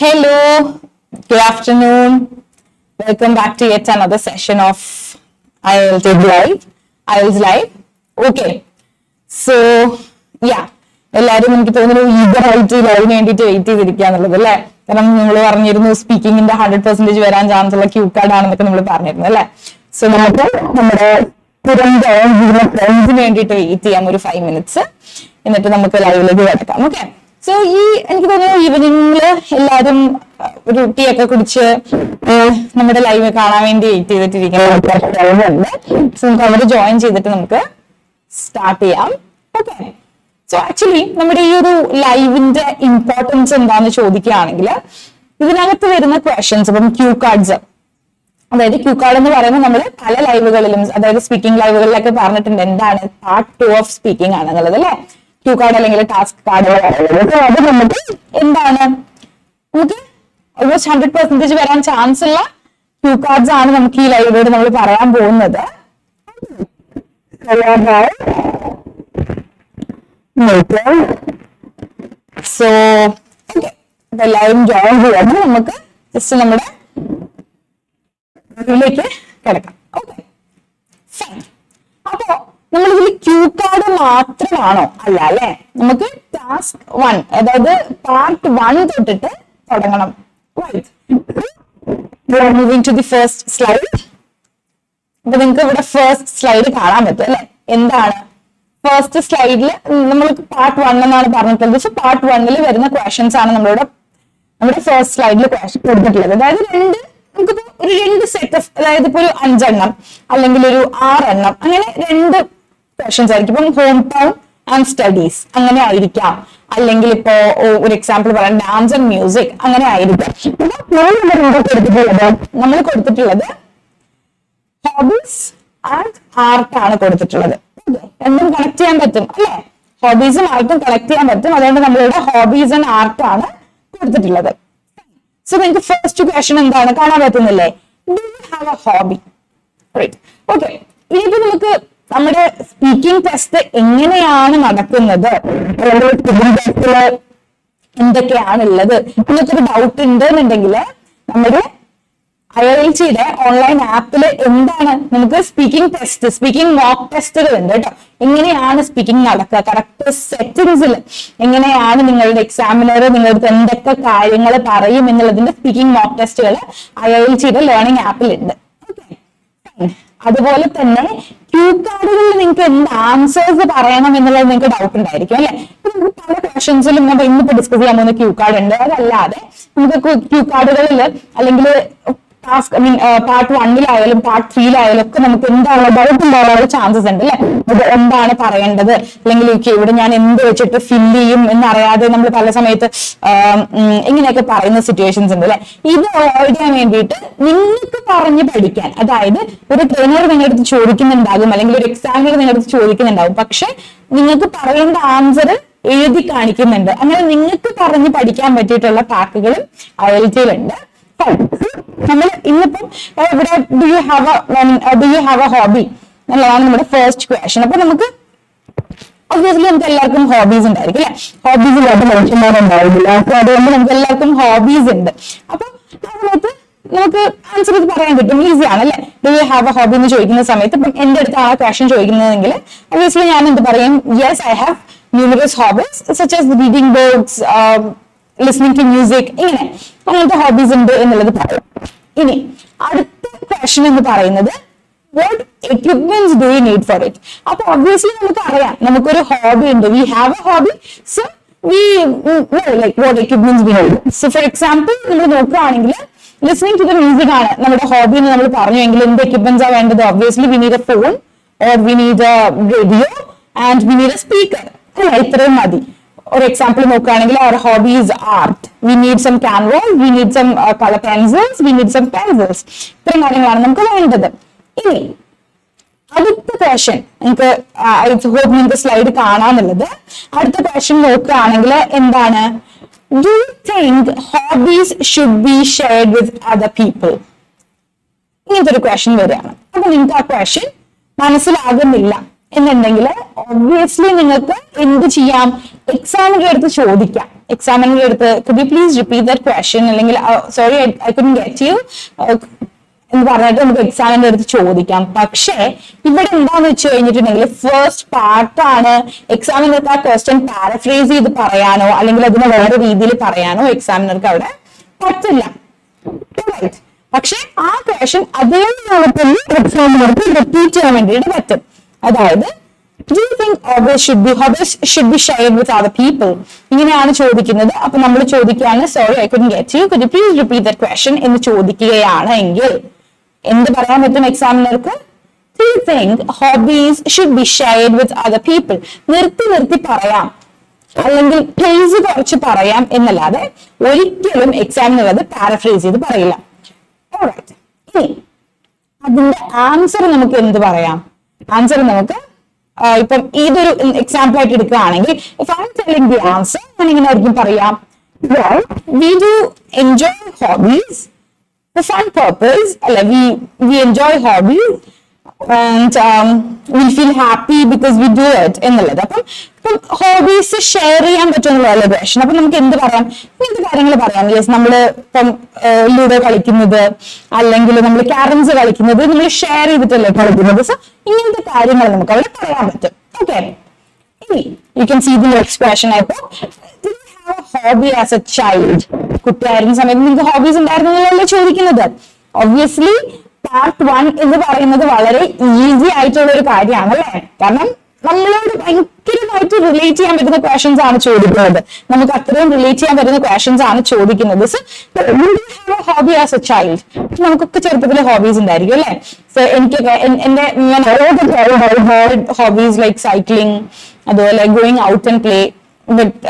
Hello, good afternoon. Welcome back to yet another session of IILT Live. IILT Live. Okay. So, yeah. എല്ലാവരും എനിക്ക് തോന്നുന്നു ഈഗറായിട്ട് ലൈവിന് വേണ്ടിയിട്ട് wait ചെയ്തിരിക്കുകയാണുള്ളത് അല്ലെ. കാരണം നമ്മൾ പറഞ്ഞിരുന്നു സ്പീക്കിങ്ങിന്റെ 100% വരാൻ ചാൻസ് ഉള്ള ക്യൂ കാർഡ് ആണെന്നൊക്കെ നമ്മൾ പറഞ്ഞിരുന്നു അല്ലെ. സോ നമുക്ക് നമ്മുടെ സ്ഥിരം ജോയിൻ ചെയ്യുന്ന ഫ്രണ്ട്സിന് വേണ്ടിയിട്ട് വെയിറ്റ് ചെയ്യാം ഒരു 5 minutes. എന്നിട്ട് നമുക്ക് ലൈവിലേക്ക് കിടക്കാം. ഓക്കെ. സോ എനിക്ക് തോന്നുന്നു ഈവനിങ്ങില് എല്ലാവരും ഒരു ടീ ഒക്കെ കുടിച്ച് നമ്മുടെ ലൈവ് കാണാൻ വേണ്ടി വെയിറ്റ് ചെയ്തിട്ടിരിക്കുന്നുണ്ട്. സോ നമുക്ക് അവിടെ ജോയിൻ ചെയ്തിട്ട് നമുക്ക് സ്റ്റാർട്ട് ചെയ്യാം. ഓക്കെ. സോ ആക്ച്വലി നമ്മുടെ ഈ ഒരു ലൈവിന്റെ ഇമ്പോർട്ടൻസ് എന്താന്ന് ചോദിക്കുകയാണെങ്കിൽ ഇതിനകത്ത് വരുന്ന ക്വസ്റ്റ്യൻസ് ഇപ്പം ക്യൂ കാർഡ്സ്, അതായത് ക്യൂ കാർഡ് എന്ന് പറയുമ്പോൾ നമ്മൾ പല ലൈവുകളിലും അതായത് സ്പീക്കിംഗ് ലൈവുകളിലൊക്കെ പറഞ്ഞിട്ടുണ്ട് എന്താണ് പാർട്ട് 2 ഓഫ് സ്പീക്കിംഗ് ആണെന്നുള്ളത് അല്ലെ. ക്യൂ കാർഡ് അല്ലെങ്കിൽ ടാസ്ക് കാർഡ് അത് നമുക്ക് എന്താണ് നമുക്ക് ഓൾമോസ്റ്റ് 100% വരാൻ ചാൻസ് ഉള്ള ക്യൂ കാർഡ്സ് ആണ് നമുക്ക് ഈ ലൈവിലൂടെ നമ്മൾ പറയാൻ പോകുന്നത്. സോ ഓക്കെ, എല്ലാവരും ജോയിൻ ചെയ്യാൻ നമുക്ക് ജസ്റ്റ് നമ്മുടെ ഇതിലേക്ക് കിടക്കാം. Okay fine. അപ്പോ നമ്മൾ ഇതിൽ ക്യൂ കാർഡ് മാത്രമാണോ? അല്ല അല്ലെ. നമുക്ക് ടാസ്ക് 1 അതായത് പാർട്ട് 1 തൊട്ടിട്ട് തുടങ്ങണം. Moving to the first slide. അപ്പൊ നിങ്ങൾക്ക് ഇവിടെ ഫസ്റ്റ് സ്ലൈഡ് കാണാൻ പറ്റും അല്ലെ. എന്താണ് ഫസ്റ്റ് സ്ലൈഡിൽ നമ്മൾ പാർട്ട് 1 എന്നാണ് പറഞ്ഞിട്ടുള്ളത്. സോ പാർട്ട് 1 വരുന്ന ക്വസ്റ്റ്യൻസ് ആണ് നമ്മുടെ ഫസ്റ്റ് സ്ലൈഡിൽ കൊടുത്തിട്ടുള്ളത്. അതായത് നമുക്കിപ്പോ ഒരു 2 സെറ്റ് ഓഫ്, അതായത് ഇപ്പൊ ഒരു 5 എണ്ണം അല്ലെങ്കിൽ ഒരു 6 എണ്ണം അങ്ങനെ 2 ക്വസ്റ്റ്യൻസ് ആയിരിക്കും. ഇപ്പം ഹോം ടൗൺ ആൻഡ് സ്റ്റഡീസ് അങ്ങനെ ആയിരിക്കാം, അല്ലെങ്കിൽ ഇപ്പോ ഒരു എക്സാമ്പിൾ പറയാം ഡാൻസ് ആൻഡ് മ്യൂസിക് അങ്ങനെ ആയിരിക്കാം. നമ്മൾ കൊടുത്തിട്ടുള്ളത് ഹോബീസ് ആൻഡ് ആർട്ട് ആണ് കൊടുത്തിട്ടുള്ളത്. രണ്ടും കണക്ട് ചെയ്യാൻ പറ്റും അല്ലെ. ഹോബീസും ആർട്ടും കണക്ട് ചെയ്യാൻ പറ്റും. അതുകൊണ്ട് നമ്മളിവിടെ ഹോബീസ് ആൻഡ് ആർട്ട് ആണ് കൊടുത്തിട്ടുള്ളത്. സോ നിങ്ങൾക്ക് ഫസ്റ്റ് ക്വസ്റ്റ്യൻ എന്താണ് കാണാൻ പറ്റുന്നില്ലേ? Do you have a hobby? Right. Okay. ഇനിയിപ്പോ നമുക്ക് നമ്മുടെ സ്പീക്കിംഗ് ടെസ്റ്റ് എങ്ങനെയാണ് നടക്കുന്നത്, എന്തൊക്കെയാണുള്ളത് എന്നൊക്കെ ഡൗട്ട് ഉണ്ടെന്നുണ്ടെങ്കിൽ നമ്മുടെ IILTയുടെ ഓൺലൈൻ ആപ്പിൽ എന്താണ് നമുക്ക് സ്പീക്കിംഗ് ടെസ്റ്റ്, സ്പീക്കിംഗ് മോക്ക് ടെസ്റ്റുകൾ ഉണ്ട് കേട്ടോ. എങ്ങനെയാണ് സ്പീക്കിംഗ് നടക്കുക, കറക്റ്റ് സെറ്റിംഗ്സിൽ എങ്ങനെയാണ് നിങ്ങളുടെ എക്സാമിനർ നിങ്ങൾക്ക് എന്തൊക്കെ കാര്യങ്ങൾ പറയും എന്നുള്ളതിന്റെ സ്പീക്കിംഗ് മോക്ക് ടെസ്റ്റുകൾ IILTയുടെ ലേണിംഗ് ആപ്പിൽ ഉണ്ട്. അതുപോലെ തന്നെ ക്യൂ കാർഡുകളിൽ നിങ്ങൾക്ക് എന്ത് ആൻസേഴ്സ് പറയണം എന്നുള്ളത് നിങ്ങൾക്ക് ഡൗട്ട് ഉണ്ടായിരിക്കും അല്ലെ. നമുക്ക് പല ക്വസ്റ്റ്യൻസിലും നമ്മൾ ഇന്നിപ്പോ ഡിസ്കസ് ചെയ്യാൻ പോകുന്ന ക്യൂ കാർഡ് ഉണ്ട്. അതല്ലാതെ നമുക്ക് ക്യൂ കാർഡുകളിൽ അല്ലെങ്കിൽ ടാസ്ക് പാർട്ട് 1 പാർട്ട് 3 ഒക്കെ നമുക്ക് എന്താണ് ഡൗട്ട് ഉണ്ടാകാനുള്ള ചാൻസസ് ഉണ്ട് അല്ലെ. ഇത് എന്താണ് പറയേണ്ടത്, അല്ലെങ്കിൽ ഇവിടെ ഞാൻ എന്ത് വെച്ചിട്ട് ഫില്ല് ചെയ്യും എന്നറിയാതെ നമ്മൾ പല സമയത്ത് ഇങ്ങനെയൊക്കെ പറയുന്ന സിറ്റുവേഷൻസ് ഉണ്ട് അല്ലെ. ഇത് അവോയ്ഡ് ചെയ്യാൻ വേണ്ടിയിട്ട് നിങ്ങൾക്ക് പറഞ്ഞ് പഠിക്കാൻ, അതായത് ഒരു ട്രെയിനർ നിങ്ങളുടെ അടുത്ത് ചോദിക്കുന്നുണ്ടാകും അല്ലെങ്കിൽ ഒരു എക്സാമിനർ നിങ്ങളുടെ അടുത്ത് ചോദിക്കുന്നുണ്ടാകും, പക്ഷെ നിങ്ങൾക്ക് പറയേണ്ട ആൻസർ എഴുതി കാണിക്കുന്നുണ്ട്. അങ്ങനെ നിങ്ങൾക്ക് പറഞ്ഞ് പഠിക്കാൻ പറ്റിയിട്ടുള്ള പാക്കുകളും IILTയിലുണ്ട്. നമ്മൾ ഇന്നിപ്പം ഇവിടെ do you have a hobby എന്നുള്ളതാണ് നമ്മുടെ ഫസ്റ്റ് ക്വസ്റ്റ്യൻ. അപ്പൊ നമുക്ക് ഒബ്വിയസ്ലി നമുക്ക് എല്ലാവർക്കും ഹോബീസ് ഉണ്ടായിരിക്കും അല്ലെ. ഹോബീസ് ഇല്ലാത്ത മനുഷ്യന്മാരുണ്ടാവില്ല. അപ്പൊ അതുകൊണ്ട് നമുക്ക് എല്ലാവർക്കും ഹോബീസ് ഉണ്ട്. അപ്പൊ ആ സമയത്ത് നമുക്ക് ആൻസർ ഇത് പറയാൻ കിട്ടും, ഈസിയാണ് അല്ലെ. Do you have a hobby എന്ന് ചോദിക്കുന്ന സമയത്ത് ഇപ്പം എന്റെ അടുത്ത് ആ ക്വസ്റ്റ്യൻ ചോദിക്കുന്നതെങ്കിൽ ഒബ്വിയസ്ലി ഞാൻ എന്ത് പറയും? Yes, I have numerous hobbies such as reading books, listening to music, ഇങ്ങനെ അങ്ങനത്തെ ഹോബീസ് ഉണ്ട് എന്നുള്ളത് പറയും. ഇനി അടുത്ത ക്വസ്റ്റ്യൻ എന്ന് പറയുന്നത് what equipments do you need for it. അപ്പൊ ഒബ്വിയസ്ലി നമുക്ക് അറിയാം നമുക്കൊരു ഹോബി ഉണ്ട്, we have a hobby, so we like what equipments we need. So for example നമ്മൾ നോക്കുകയാണെങ്കിൽ ലിസ്ണിംഗ് ടു ദ മ്യൂസിക് ആണ് നമ്മുടെ ഹോബി എന്ന് നമ്മൾ പറഞ്ഞുവെങ്കിൽ എന്ത് എക്യുപ്മെന്റ്സ് ആണ് വേണ്ടത്? Obviously we need a phone or we need a radio and we need a speaker അല്ല. ഇത്രയും മതി. ഒരു എക്സാമ്പിൾ നോക്കുകയാണെങ്കിൽ അവർ hobby is art, we need some canvas, we need some colour pencils, we need some pencils. ഇത്രയും കാര്യങ്ങളാണ് നമുക്ക് വേണ്ടത്. ഇനി അടുത്ത ക്വസ്റ്റ്യൻ നിങ്ങൾക്ക് ഹോപ്പ് നിങ്ങൾക്ക് സ്ലൈഡ് കാണാന്നുള്ളത്. അടുത്ത ക്വസ്റ്റ്യൻ നോക്കുകയാണെങ്കിൽ എന്താണ്? Do you think hobbies should be shared with other people? ഇങ്ങനത്തെ ഒരു ക്വസ്റ്റ്യൻ വരികയാണ്. അപ്പൊ നിങ്ങൾക്ക് ആ ക്വസ്റ്റ്യൻ മനസ്സിലാകുന്നില്ല എന്നുണ്ടെങ്കിൽ ഒബ്വിയസ്ലി നിങ്ങൾക്ക് എന്ത് ചെയ്യാം? എക്സാമിന്റെ അടുത്ത് ചോദിക്കാം എക്സാമിനർ അടുത്ത് could you please repeat that question അല്ലെങ്കിൽ sorry I couldn't get you എന്ന് പറഞ്ഞിട്ട് നമുക്ക് എക്സാമിന്റെ അടുത്ത് ചോദിക്കാം. പക്ഷേ ഇവിടെ എന്താന്ന് വെച്ച് കഴിഞ്ഞിട്ടുണ്ടെങ്കിൽ ഫസ്റ്റ് പാർട്ടാണ്. എക്സാമിനർക്ക് ആ ക്വസ്റ്റ്യൻ പാരഫ്രേസ് ചെയ്ത് പറയാനോ അല്ലെങ്കിൽ അതിനെ വേറെ രീതിയിൽ പറയാനോ എക്സാമിനർക്ക് അവിടെ പറ്റില്ല. പക്ഷെ ആ ക്വസ്റ്റ്യൻ അതേ രൂപത്തിൽ എക്സാമിനർക്ക് റിപ്പീറ്റ് ചെയ്യാൻ വേണ്ടിയിട്ട് പറ്റും. അതായത് do you think hobbies should be shared with other people? ഇങ്ങനെയാണ് ചോദിക്കുന്നത്. അപ്പൊ നമ്മൾ ചോദിക്കുകയാണ് sorry I couldn't get you, could you please repeat that question എന്ന് ചോദിക്കുകയാണ് എങ്കിൽ എന്ത് പറയാൻ പറ്റും എക്സാമിനർക്ക്? Do you think hobbies should be shared with other people? നിർത്തി പറയാം അല്ലെങ്കിൽ പ്ലേസ് കുറച്ച് പറയാം എന്നല്ലാതെ ഒരിക്കലും എക്സാമിനർ അത് പാരഫ്രേസ് ചെയ്ത് പറയില്ല. Alright. ഇനി അതിന്റെ ആൻസർ നമുക്ക് എന്ത് പറയാം? ആൻസർ നമുക്ക് ഇപ്പം ഇതൊരു എക്സാമ്പിൾ ആയിട്ട് എടുക്കുകയാണെങ്കിൽ if I'm telling the answer ഞാൻ ഇങ്ങനെ ആയിരിക്കും പറയാം, well we do enjoy hobbies for fun purpose, അല്ല we enjoy hobbies and we feel happy because we do it എന്നുള്ളത്. അപ്പം ഹോബീസ് ഷെയർ ചെയ്യാൻ പറ്റുമെന്നുള്ള ക്വസ്റ്റ്യൻ. അപ്പൊ നമുക്ക് എന്ത് പറയാം? ഇങ്ങനത്തെ കാര്യങ്ങൾ പറയാം. യെസ്, നമ്മള് ഇപ്പം ലൂഡോ കളിക്കുന്നത് അല്ലെങ്കിൽ നമ്മൾ ക്യാരംസ് കളിക്കുന്നത് നമ്മൾ ഷെയർ ചെയ്തിട്ടല്ലേ കളിക്കുന്നത്. സോ ഇങ്ങനത്തെ കാര്യങ്ങൾ നമുക്ക് അവിടെ പറയാൻ പറ്റും. ഓക്കെ, ഇനി you can see the expression. ആയപ്പോ ഹോബി ആസ് എ ചൈൽഡ്, കുട്ടിയായിരുന്ന സമയത്ത് നിങ്ങൾക്ക് ഹോബീസ് ഉണ്ടായിരുന്നല്ലോ ചോദിക്കുന്നത്. ഒബ്വിയസ്ലി പാർട്ട് 1 എന്ന് പറയുന്നത് വളരെ ഈസി ആയിട്ടുള്ള ഒരു കാര്യമാണ് അല്ലേ? കാരണം നമ്മളോട് ഭയങ്കരമായിട്ട് റിലേറ്റ് ചെയ്യാൻ പറ്റുന്ന ക്വസ്റ്റ്യൻസ് ആണ് ചോദിക്കുന്നത്. നമുക്ക് അത്രയും റിലേറ്റ് ചെയ്യാൻ പറ്റുന്ന ക്വസ്റ്റ്യൻസ് ആണ് ചോദിക്കുന്നത്. So hobby as a child, നമുക്കൊക്കെ ചെറുപ്പത്തിൽ ഹോബീസ് ഉണ്ടായിരിക്കും അല്ലെ? സോ എനിക്കൊക്കെ ഞാൻ ഹോബീസ് ലൈക്ക് സൈക്ലിംഗ്, അതുപോലെ going out and play.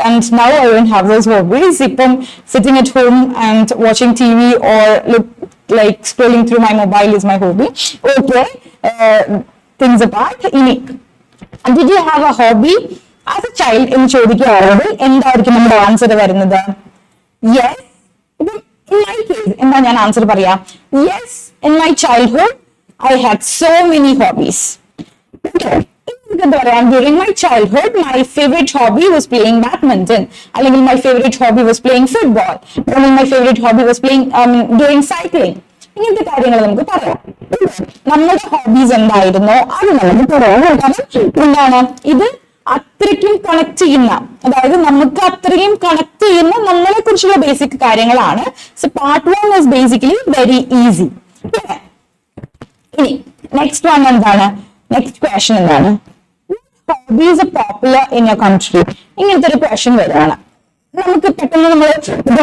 And now I don't have those hobbies. Ipam sitting at home and watching TV or like scrolling through my mobile is my hobby. Okay, things apart. And did you have a hobby as a child? എന്ന് ചോദിക്കുകയാണെങ്കിൽ എന്തായിരിക്കും നമ്മുടെ answer വരുന്നത്? Yes. In my case എന്താ ഞാൻ answer പറയാ? Yes, in my childhood I had so many hobbies. Okay. During my childhood, my favorite hobby was playing badminton. അല്ലെങ്കിൽ my favorite hobby was playing football. അല്ലെങ്കിൽ my favorite hobby was doing cycling. ഇങ്ങനത്തെ കാര്യങ്ങൾ നമുക്ക് പറയാം. നമ്മുടെ hobbies എന്തായിരുന്നോ അത് നമുക്ക് പറയാം. എന്താണ് ഇത് അത്രയ്ക്കും കണക്ട് ചെയ്യുന്ന, അതായത് നമുക്ക് അത്രയും കണക്ട് ചെയ്യുന്ന നമ്മളെ കുറിച്ചുള്ള ബേസിക് കാര്യങ്ങളാണ്. So part 1 is basically very easy. ഇനി നെക്സ്റ്റ് വൺ എന്താണ്? നെക്സ്റ്റ് ക്വസ്റ്റ്യൻ എന്താണ്? Hobbies popular in your country. ഇങ്ങനത്തെ ഒരു ക്വസ്റ്റ്യൻ വരികയാണ്. നമുക്ക് പെട്ടെന്ന് നമ്മൾ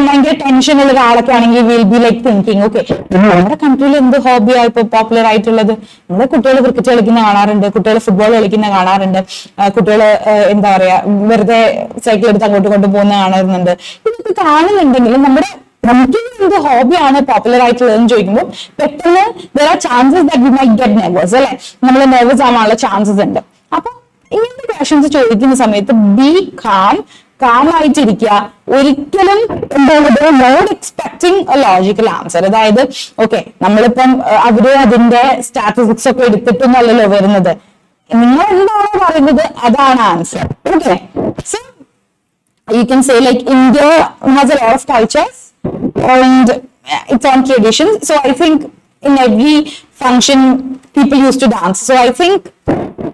ഭയങ്കര ടെൻഷനുള്ള ഒരാളൊക്കെ ആണെങ്കിൽ will be like thinking, okay നമ്മുടെ കൺട്രിയിൽ എന്ത് ഹോബിയാ ഇപ്പൊ പോപ്പുലർ ആയിട്ടുള്ളത്? നമ്മുടെ കുട്ടികൾ ക്രിക്കറ്റ് കളിക്കുന്ന കാണാറുണ്ട്, കുട്ടികൾ ഫുട്ബോൾ കളിക്കുന്ന കാണാറുണ്ട്, കുട്ടികൾ എന്താ പറയാ വെറുതെ സൈക്കിൾ എടുത്ത് അങ്ങോട്ട് കൊണ്ടുപോകുന്ന കാണുന്നുണ്ട്. ഇതൊക്കെ കാണുന്നുണ്ടെങ്കിലും നമുക്ക് എന്ത് ഹോബിയാണ് പോപ്പുലർ ആയിട്ടുള്ളതെന്ന് ചോദിക്കുമ്പോൾ പെട്ടെന്ന് there are chances that we might get nervous അല്ലെ? നമ്മൾ നെർവസ് ആവാനുള്ള ചാൻസസ് ഉണ്ട്. അപ്പൊ ഇങ്ങനത്തെ ക്വസ്റ്റ്യൻസ് ചോദിക്കുന്ന സമയത്ത് ബി കാം ആയിട്ടിരിക്കുക. ഒരിക്കലും not expecting a logical answer. അതായത് ഓക്കെ നമ്മളിപ്പം അവര് അതിന്റെ സ്റ്റാറ്റിസ്റ്റിക്സ് ഒക്കെ എടുത്തിട്ടൊന്നല്ലല്ലോ വരുന്നത്, നിങ്ങൾ എന്താണോ പറയുന്നത് അതാണ് answer. Okay, so you can say like India has a lot of cultures and its own traditions. So I think in every function people used to dance. So I think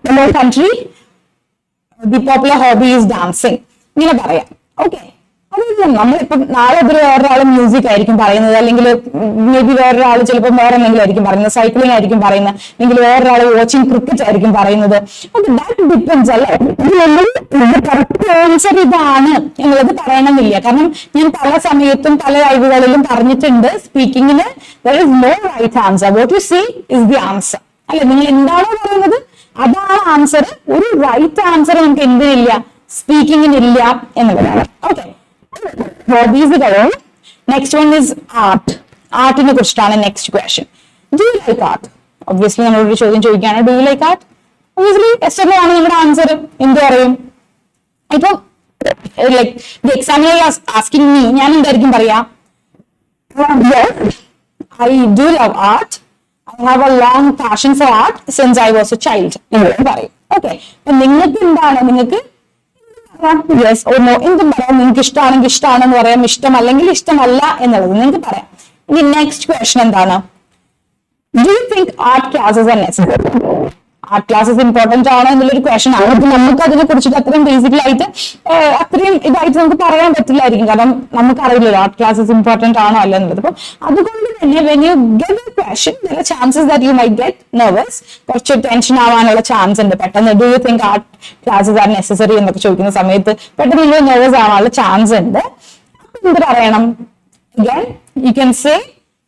in our country the popular hobby is dancing. ഇങ്ങനെ പറയാം. Okay, നമ്മളിപ്പം നാളെ വേറൊരാൾ music ആയിരിക്കും പറയുന്നത്, അല്ലെങ്കിൽ may be വേറൊരാൾ ചിലപ്പോൾ വേറെ എന്തെങ്കിലും ആയിരിക്കും പറയുന്നത്, സൈക്ലിംഗ് ആയിരിക്കും പറയുന്നത്, അല്ലെങ്കിൽ വേറൊരാൾ വാച്ചിങ് ക്രിക്കറ്റ് ആയിരിക്കും പറയുന്നത്. ദാറ്റ് ഡിപ്പെൻഡ്സ് അല്ലേ? കറക്റ്റ് ആൻസർ ഇതാണ് എന്നുള്ളത് പറയണമെന്നില്ല. കാരണം ഞാൻ പല സമയത്തും പല ലൈവുകളിലും പറഞ്ഞിട്ടുണ്ട്, സ്പീക്കിങ്ങിന് there is no right answer. What you say is the answer. അല്ലെ, നിങ്ങൾ എന്താണോ പറയുന്നത് അതാണ് ആൻസർ. ഒരു റൈറ്റ് ആൻസർ നമുക്ക് എന്തിനില്ല, സ്പീക്കിങ്ങിനില്ല എന്നുള്ളതാണ്. ഓക്കെ, ഹോബീസ് കഴിഞ്ഞു. Next one is art. ആർട്ടിനെ കുറിച്ചിട്ടാണ് next question. Do you like art? Obviously നമ്മളൊരു ചോദ്യം ചോദിക്കുകയാണ്, do you like art? Obviously yes or no ആണ് നമ്മുടെ ആൻസർ. എന്ത് പറയും? ഇപ്പൊ like the examiner asking me, ഞാൻ എന്തായിരിക്കും പറയാ? I do love art. I have a long passion for art since I was a child. എന്ന് പറയും. ഓക്കെ, അപ്പൊ നിങ്ങൾക്ക് എന്താണ്, നിങ്ങൾക്ക് യെസ് ഓർ നോ എന്തും പറയാം. നിങ്ങൾക്ക് ഇഷ്ടമാണെങ്കിൽ ഇഷ്ടമാണെന്ന് പറയാം, ഇഷ്ടമല്ലെങ്കിൽ ഇഷ്ടമല്ല എന്നുള്ളത് നിങ്ങൾക്ക് പറയാം. ഇനി നെക്സ്റ്റ് ക്വസ്റ്റൻ എന്താണ്? Do you think art classes R necessary? Art classes important ആണോ എന്നുള്ളൊരു ക്വസ്റ്റൻ ആണ്. അപ്പൊ നമുക്ക് അതിനെ കുറിച്ചിട്ട് അത്രയും ബേസിക്കലായിട്ട് അത്രയും ഇതായിട്ട് നമുക്ക് പറയാൻ പറ്റില്ലായിരിക്കും, കാരണം നമുക്കറിയില്ലല്ലോ ആർട്ട് ക്ലാസ്സസ് ഇമ്പോർട്ടന്റ് ആണോ അല്ല എന്നുള്ളത്. അപ്പൊ അതുകൊണ്ട് തന്നെ when you get A question there are chances that you might get nervous, കുറച്ച് ടെൻഷൻ ആവാനുള്ള ചാൻസ് ഉണ്ട്. പെട്ടെന്ന് do you think art classes R necessary എന്നൊക്കെ ചോദിക്കുന്ന സമയത്ത് പെട്ടെന്ന് നിങ്ങൾ നെർവസ് ആവാനുള്ള ചാൻസ് ഉണ്ട്. അപ്പൊ എന്ത് പറയണം? Again, you can say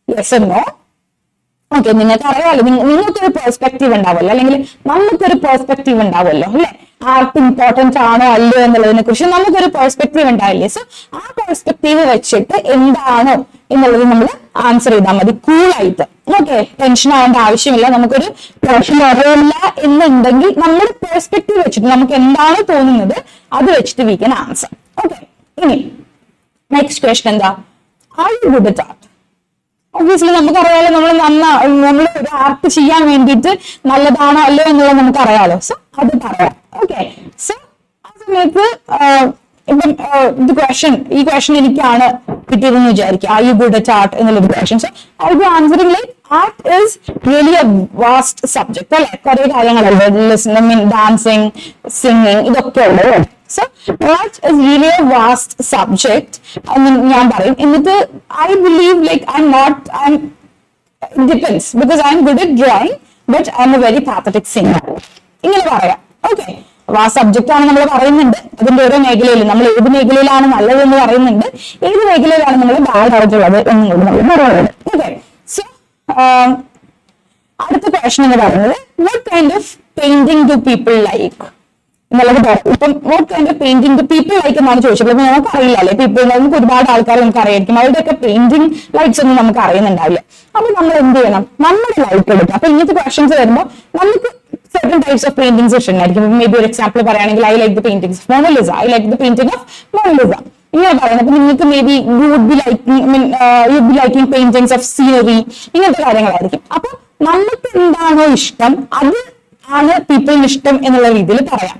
yes or no. Okay, നിങ്ങൾക്ക് അറിയാമല്ലോ, നിങ്ങൾക്കൊരു പെർസ്പെക്റ്റീവ് ഉണ്ടാവുമല്ലോ, അല്ലെങ്കിൽ നമുക്കൊരു പെർസ്പെക്റ്റീവ് ഉണ്ടാവുമല്ലോ അല്ലെ, ആർട്ട് ഇമ്പോർട്ടന്റ് ആണോ അല്ലയോ എന്നുള്ളതിനെ കുറിച്ച് നമുക്കൊരു പെർസ്പെക്റ്റീവ് ഉണ്ടാവില്ലേ. സോ ആ പെർസ്പെക്റ്റീവ് വെച്ചിട്ട് എന്താണോ എന്നുള്ളത് നമ്മൾ ആൻസർ ചെയ്താൽ മതി കൂളായിട്ട്. ഓക്കെ, ടെൻഷൻ ആവേണ്ട ആവശ്യമില്ല. നമുക്കൊരു ക്വസ്റ്റൻ അറിയില്ല എന്നുണ്ടെങ്കിൽ നമ്മുടെ പെർസ്പെക്റ്റീവ് വെച്ചിട്ട് നമുക്ക് എന്താണോ തോന്നുന്നത് അത് വെച്ചിട്ട് വി കൻ ആൻസർ. ഓക്കെ, ഇനി നെക്സ്റ്റ് ക്വസ്റ്റൻ എന്താ? R you good at art? Obviously നമുക്കറിയാലോ, നമ്മൾ ഒരു ആർട്ട് ചെയ്യാൻ വേണ്ടിയിട്ട് നല്ലതാണോ അല്ലോ എന്നുള്ളത് നമുക്കറിയാലോ. സോ അത് പറയാം. ഓക്കെ, സോ ആ സമയത്ത് ഇപ്പം ഈ ക്വസ്റ്റൻ എനിക്കാണ് കിട്ടിയതെന്ന് വിചാരിക്കുക, are you good at art എന്നുള്ളൊരു question. So I be answering like art is really a vast subject അല്ലെ, കുറെ കാര്യങ്ങളല്ലേ, ലിസണിങ്, ഡാൻസിങ്, സിംഗിങ്, ഇതൊക്കെ ഉള്ളൂ. So art is really a vast subject. ഞാൻ പറയും. എന്നിട്ട് I believe like it depends, because I'm good at drawing but I'm a very pathetic singer. ഇങ്ങനെ പറയാം. ഓക്കെ, ആ സബ്ജക്റ്റ് ആണ് നമ്മൾ പറയുന്നുണ്ട്. അതിന്റെ ഓരോ മേഖലയിൽ നമ്മൾ ഏത് മേഖലയിലാണ് നല്ലതെന്ന് പറയുന്നുണ്ട്, ഏത് മേഖലയിലാണ് നമ്മൾ ബാഡ് ആയിട്ടുള്ളത് എന്നും കൂടി നമ്മൾ പറയുന്നത്. ഓക്കെ, സോ അടുത്ത ക്വസ്റ്റൻ എന്ന് പറയുന്നത് what kind of painting do people like എന്നുള്ളത് പറയാം. ഇപ്പം what kind of painting do people like എന്നാണ് ചോദിച്ചത്. അപ്പൊ നമുക്ക് അറിയില്ല അല്ലെ, പീപ്പിൾ നമുക്ക് ഒരുപാട് ആൾക്കാർ നമുക്ക് അറിയായിരിക്കും, അവരുടെയൊക്കെ പെയിന്റിംഗ് ലൈക്സ് ഒന്നും നമുക്ക് അറിയുന്നുണ്ടാവില്ല. അപ്പൊ നമ്മൾ എന്ത് ചെയ്യണം? നമ്മുടെ ലൈക്ക് എടുക്കുക. അപ്പൊ ഇങ്ങനത്തെ ക്വസ്റ്റൻസ് വരുമ്പോൾ നമുക്ക് certain types of paintings ഇഷ്ടമായിരിക്കും. മേ ബി ഒരു എക്സാമ്പിൾ പറയുകയാണെങ്കിൽ I like the paintings of Mona Lisa, I like the painting of Mona Lisa ഇങ്ങനെ പറയുന്നത്. അപ്പൊ നിങ്ങൾക്ക് maybe you would be liking paintings of scenery, ഇങ്ങനത്തെ കാര്യങ്ങളായിരിക്കും. അപ്പൊ നമുക്ക് എന്താണോ ഇഷ്ടം അത് ആണ് പീപ്പിളിന് ഇഷ്ടം എന്നുള്ള രീതിയിൽ പറയാം.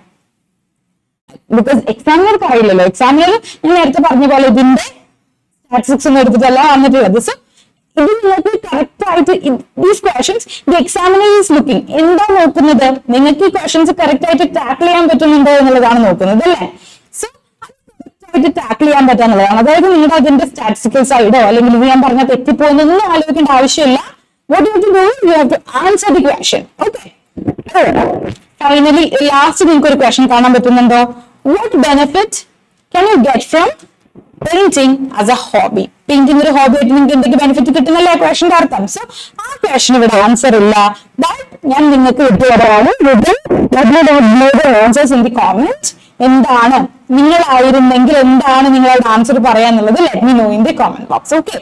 ബിക്കോസ് എക്സാമിനർക്ക് അറിയില്ലല്ലോ, എക്സാമിനർ ഞാൻ നേരത്തെ പറഞ്ഞ പോലെ ഇതിന്റെ സ്റ്റാറ്റിസ്റ്റിക്സ് ഒന്നും എടുത്തിട്ടല്ല വന്നിട്ടുള്ളത്. സോ ഇത് നിങ്ങൾക്ക് കറക്റ്റ് ആയിട്ട് these questions the examiner is looking, എന്താ നോക്കുന്നത്? നിങ്ങൾക്ക് ഈ ക്വസ്റ്റൻസ് കറക്റ്റ് ആയിട്ട് ടാക്കിൾ ചെയ്യാൻ പറ്റുന്നുണ്ടോ എന്നുള്ളതാണ് നോക്കുന്നത് അല്ലേ. സോ അത് ടാക്കിൾ ചെയ്യാൻ പറ്റാന്നുള്ളതാണ്. അതായത് നിങ്ങളുടെ അതിന്റെ സ്റ്റാറ്റിസ്റ്റിക്കൽ സൈഡോ അല്ലെങ്കിൽ ഇത് ഞാൻ പറഞ്ഞ തെറ്റിപ്പോകുന്നൊന്നും ആലോചിക്കേണ്ട ആവശ്യമില്ല. What you to do, you have to answer the question. Okay, finally last നിങ്ങൾക്ക് ഒരു ക്വസ്റ്റൻ കാണാൻ പറ്റുന്നുണ്ടോ? What benefit can you get from painting as a hobby? Painting ഒരു ഹോബി ആയിട്ട് നിങ്ങൾക്ക് എന്തൊക്കെ ബെനിഫിറ്റ് കിട്ടുന്നല്ലേ ക്വസ്റ്റന്റെ അർത്ഥം. സോ ആ ക്വസ്റ്റൻ ഇവിടെ ആൻസർ ഇല്ല. ഞാൻ നിങ്ങൾക്ക് വിട്ടുതരാണ്. Answers in the comment. എന്താണ് നിങ്ങളായിരുന്നെങ്കിൽ എന്താണ് നിങ്ങളുടെ ആൻസർ പറയാന്നുള്ളത് let me know in the comment box. Okay,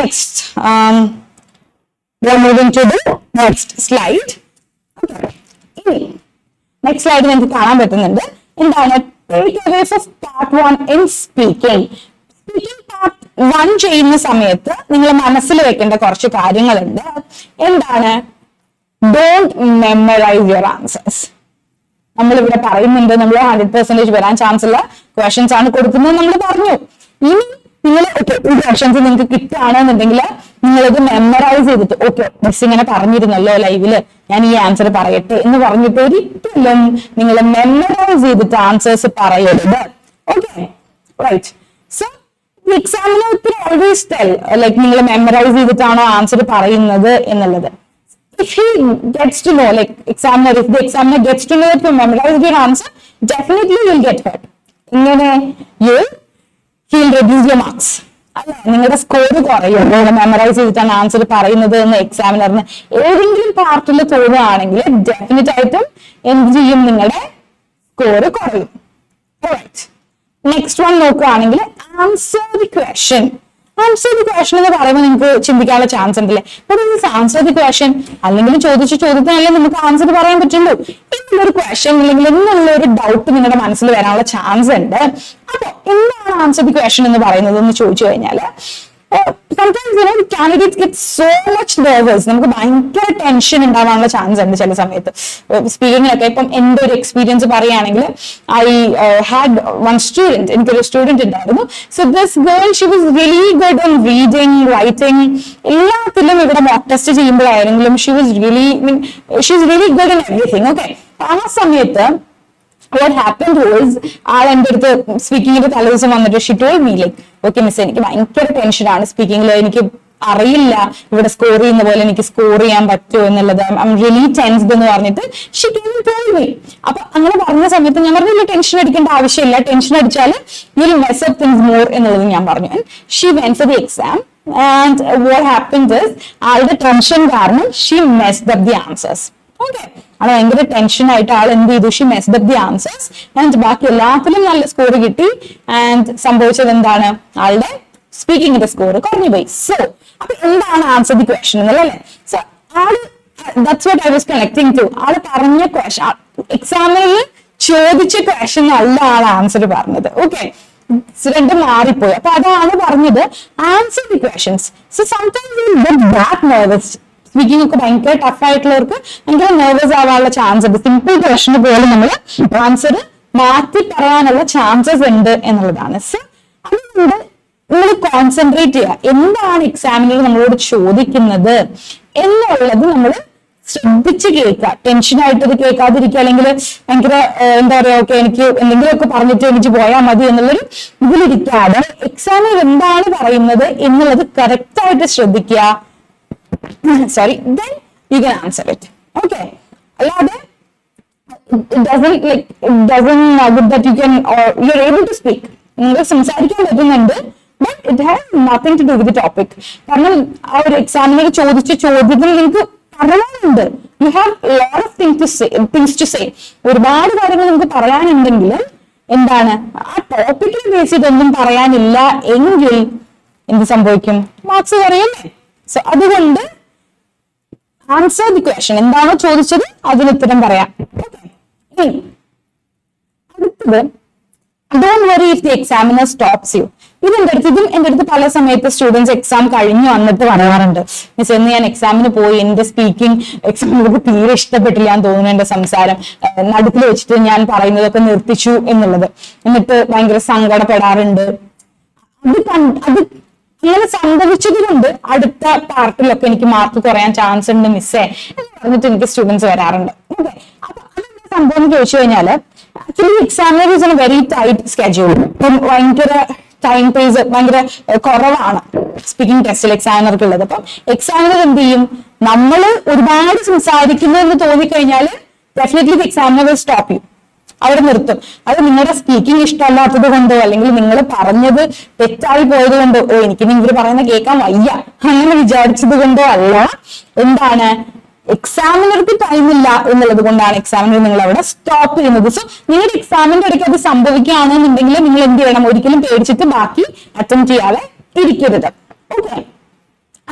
next we are moving to the next slide. Next slide നിങ്ങൾക്ക് കാണാൻ പറ്റുന്നുണ്ട്. എന്താണ് takeaways of part 1 in speaking. Speaking part 1 ചെയ്യുന്ന സമയത്ത് നിങ്ങൾ മനസ്സിൽ വെക്കേണ്ട കുറച്ച് കാര്യങ്ങളുണ്ട്. എന്താണ്? Don't memorise your answers. നമ്മളിവിടെ പറയുന്നുണ്ട് നമ്മൾ 100% വരാൻ ചാൻസ് ഉള്ള ക്വസ്റ്റൻസ് ആണ് കൊടുക്കുന്നത് നമ്മൾ പറഞ്ഞു. ഇനി നിങ്ങൾ ഈ ക്വസ്റ്റൻസ് നിങ്ങൾക്ക് കിട്ടുകയാണെന്നുണ്ടെങ്കിൽ നിങ്ങളിത് മെമ്മറൈസ് ചെയ്തിട്ട് ഓക്കെ മിസ് ഇങ്ങനെ പറഞ്ഞിരുന്നല്ലോ ലൈവില്, ഞാൻ ഈ ആൻസർ പറയട്ടെ എന്ന് പറഞ്ഞിട്ട് ഒരിക്കലും നിങ്ങൾ മെമ്മറൈസ് ചെയ്തിട്ട് ആൻസേഴ്സ് പറയരുത്. Okay, right. So examiner always tell like നിങ്ങൾ മെമ്മറൈസ് ചെയ്തിട്ടാണോ ആൻസർ പറയുന്നത് എന്നുള്ളത്. If he gets to know, like examiner, if the examiner gets to know that you memorized your answer, definitely you'll get hurt. He'll reduce your marks. അല്ലെ, നിങ്ങളുടെ score കുറയും memorise ചെയ്തിട്ടാണ് answer പറയുന്നത് എന്ന് എക്സാമിനറിന് ഏതെങ്കിലും പാർട്ടിൽ തോന്നുകയാണെങ്കിൽ ഡെഫിനറ്റ് ആയിട്ടും എന്ത് ചെയ്യും? നിങ്ങളുടെ സ്കോർ കുറയും. നെക്സ്റ്റ് വൺ നോക്കുകയാണെങ്കിൽ answer the question. Answer the question എന്ന് പറയുമ്പോൾ നിങ്ങൾക്ക് ചിന്തിക്കാനുള്ള ചാൻസ് ഉണ്ടല്ലേ, ആൻസർ ദി ക്വസ്റ്റൻ അല്ലെങ്കിൽ ചോദിച്ച ചോദ്യത്തിനല്ലേ നമുക്ക് ആൻസർ പറയാൻ പറ്റുള്ളൂ എന്നുള്ളൊരു ക്വസ്റ്റൻ അല്ലെങ്കിൽ എന്നുള്ള ഒരു ഡൗട്ട് നിങ്ങളുടെ മനസ്സിൽ വരാനുള്ള ചാൻസ് ഉണ്ട്. അപ്പൊ എന്താണ് ആൻസർ ദി ക്വസ്റ്റൻ എന്ന് പറയുന്നത് എന്ന് ചോദിച്ചു കഴിഞ്ഞാല് sometimes candidates get so much nervous. നമുക്ക് ഭയങ്കര ടെൻഷൻ ഉണ്ടാവാനുള്ള ചാൻസ് ഉണ്ട് ചില സമയത്ത് സ്പീക്കിങ്ങിലൊക്കെ. ഇപ്പം എന്റെ ഒരു എക്സ്പീരിയൻസ് പറയുകയാണെങ്കിൽ, ഐ ഹാഡ് വൺ സ്റ്റുഡന്റ്, എനിക്കൊരു സ്റ്റുഡന്റ് ഉണ്ടായിരുന്നു. So this girl, she was really good in reading, writing, എല്ലാത്തിലും ഇവിടെ മോക്ക് ടെസ്റ്റ് ചെയ്യുമ്പോഴായിരുന്നെങ്കിലും she was really good in everything. Okay, ആ സമയത്ത് what happened was, ആൾ എൻ്റെ അടുത്ത് സ്പീക്കിങ്ങിന്റെ തലേദിവസം വന്നിട്ട് she told me like, okay miss, എനിക്ക് ഭയങ്കര ടെൻഷനാണ് സ്പീക്കിങ്ങിൽ, എനിക്ക് അറിയില്ല ഇവിടെ സ്കോർ ചെയ്യുന്ന പോലെ എനിക്ക് സ്കോർ ചെയ്യാൻ പറ്റുമോ എന്നുള്ളത്, ഐ എം റിയലി ടെൻസ്ഡ് എന്ന് പറഞ്ഞിട്ട് ഷി ടോൾഡ് മീ. അപ്പൊ അങ്ങനെ പറഞ്ഞ സമയത്ത് ഞാൻ പറഞ്ഞില്ല ടെൻഷൻ അടിക്കേണ്ട ആവശ്യമില്ല, ടെൻഷൻ അടിച്ചാൽ you will mess up things more എന്നുള്ളത് ഞാൻ പറഞ്ഞു. And she went for the exam and what happened is, ആളുടെ ടെൻഷൻ കാരണം she messed up the answers. Okay, ആള് ഭയങ്കര ടെൻഷൻ ആയിട്ട് ആൾ എന്ത് ചെയ്തു, she messed up the answers and ബാക്കി എല്ലാത്തിലും നല്ല സ്കോർ കിട്ടി. ആൻഡ് സംഭവിച്ചത് എന്താണ്, ആളുടെ സ്പീക്കിങ്ങിന്റെ സ്കോർ കുറഞ്ഞു പോയി. സോ അപ്പൊ എന്താണ് ആൻസർ ദി ക്വസ്റ്റൻ എന്നുള്ളത് അല്ലേ? സോ ആള്, that's what I was connecting to, ആള് പറഞ്ഞ ക്വസ്റ്റൻ, എക്സാമിൽ ചോദിച്ച ക്വസ്റ്റൻ അല്ല ആൾ ആൻസർ പറഞ്ഞത്. ഓക്കെ, രണ്ടും മാറിപ്പോയി. അപ്പൊ അതാണ് പറഞ്ഞത്, answer the questions. So sometimes you get that nervous. Speaking ഒക്കെ ഭയങ്കര ടഫ് ആയിട്ടുള്ളവർക്ക് ഭയങ്കര നെർവസ് ആവാനുള്ള ചാൻസ് ഉണ്ട്. സിമ്പിൾ ക്വസ്റ്റന് പോലും നമ്മൾ ആൻസർ മാറ്റി പറയാനുള്ള ചാൻസസ് ഉണ്ട് എന്നുള്ളതാണ്. സോ അതുകൊണ്ട് നമ്മൾ കോൺസെൻട്രേറ്റ് ചെയ്യുക, എന്താണ് എക്സാമിനർ നമ്മളോട് ചോദിക്കുന്നത് എന്നുള്ളത് നമ്മൾ ശ്രദ്ധിച്ച് കേൾക്കുക. ടെൻഷനായിട്ട് ഇത് കേൾക്കാതിരിക്കുക, അല്ലെങ്കിൽ ഭയങ്കര എന്താ പറയാ, ഓക്കെ എനിക്ക് എന്തെങ്കിലുമൊക്കെ പറഞ്ഞിട്ട് എനിക്ക് പോയാൽ മതി എന്നുള്ളൊരു ഇതിലിരിക്കാതെ എക്സാമിനർ എന്താണ് പറയുന്നത് എന്നുള്ളത് കറക്റ്റ് ആയിട്ട് ശ്രദ്ധിക്കുക. Sorry, then you can answer it. Okay, allade it doesn't good that you can, or you're able to speak, നിങ്ങൾക്ക് സംസാരിക്കാൻ പറ്റുന്നുണ്ട്, but it has nothing to do with the topic. കാരണം ആ ഒരു എക്സാമിനർ ചോദിച്ച ചോദ്യത്തിൽ നിങ്ങൾക്ക് പറയാനുണ്ട്, you have a lot of things to say. ഒരുപാട് കാര്യങ്ങൾ നമുക്ക് പറയാനുണ്ടെങ്കിലും എന്താണ്, ആ ടോപ്പിക്കിനെ ബേസ് ചെയ്തൊന്നും പറയാനില്ല എങ്കിൽ എന്ത് സംഭവിക്കും, മാർക്സ് കുറയല്ലേ? സോ അതുകൊണ്ട് ആൻസർ ദി ക്വസ്റ്റൻ, എന്താണോ ചോദിച്ചത് അതിന് ഉത്തരം പറയാം. അടുത്തത്, don't worry if the examiner stops you. എന്റെ അടുത്ത് പല സമയത്ത് സ്റ്റുഡൻസ് എക്സാം കഴിഞ്ഞു വന്നിട്ട് പറയാറുണ്ട്, മിസ് എന്ന് ഞാൻ എക്സാമിന് പോയി, എന്റെ സ്പീക്കിംഗ് എക്സാമിനർക്ക് തീരെ ഇഷ്ടപ്പെട്ടില്ല എന്ന് തോന്നുന്നു, എന്റെ സംസാരം നടുക്കിൽ വെച്ചിട്ട് ഞാൻ പറയുന്നതൊക്കെ നിർത്തിച്ചു എന്നുള്ളത്, എന്നിട്ട് ഭയങ്കര സങ്കടപ്പെടാറുണ്ട്. അത് ഇങ്ങനെ സംഭവിച്ചത് കൊണ്ട് അടുത്ത പാർട്ടിലൊക്കെ എനിക്ക് മാർക്ക് കുറയാൻ ചാൻസ് ഉണ്ട് മിസ്സേ എന്ന് പറഞ്ഞിട്ട് എനിക്ക് സ്റ്റുഡൻസ് വരാറുണ്ട്. ഓക്കെ, അപ്പൊ അതെന്താ സംഭവം എന്ന് ചോദിച്ചു കഴിഞ്ഞാല്, actually examiner is A very tight schedule. ഇപ്പം ഭയങ്കര ടൈം പേസ് ഭയങ്കര കുറവാണ് സ്പീക്കിംഗ് ടെസ്റ്റിൽ എക്സാമിനർക്ക് ഉള്ളത്. അപ്പം എക്സാമിനർ എന്ത് ചെയ്യും, നമ്മൾ ഒരുപാട് സംസാരിക്കുന്നു എന്ന് തോന്നിക്കഴിഞ്ഞാല് definitely examiner will stop you, അവിടെ നിർത്തും. അത് നിങ്ങളുടെ സ്പീക്കിംഗ് ഇഷ്ടമല്ലാത്തത് കൊണ്ടോ അല്ലെങ്കിൽ നിങ്ങൾ പറഞ്ഞത് തെറ്റായി പോയത് കൊണ്ടോ, എനിക്ക് ഇവർ പറയുന്ന കേൾക്കാൻ വയ്യ അങ്ങനെ വിചാരിച്ചത് കൊണ്ടോ അല്ല, എന്താണ്, എക്സാമിനർക്ക് ടൈമില്ല എന്നുള്ളത് കൊണ്ടാണ് എക്സാമിനർ നിങ്ങൾ അവിടെ സ്റ്റോപ്പ് ചെയ്യുന്നത്. സോ നിങ്ങളുടെ എക്സാമിന്റെ ഇടയ്ക്ക് അത് സംഭവിക്കുകയാണെന്നുണ്ടെങ്കിൽ നിങ്ങൾ എന്ത് ചെയ്യണം, ഒരിക്കലും പേടിച്ചിട്ട് ബാക്കി അറ്റംപ്റ്റ് ചെയ്യാതെ ഇരിക്കരുത്. ഓക്കെ,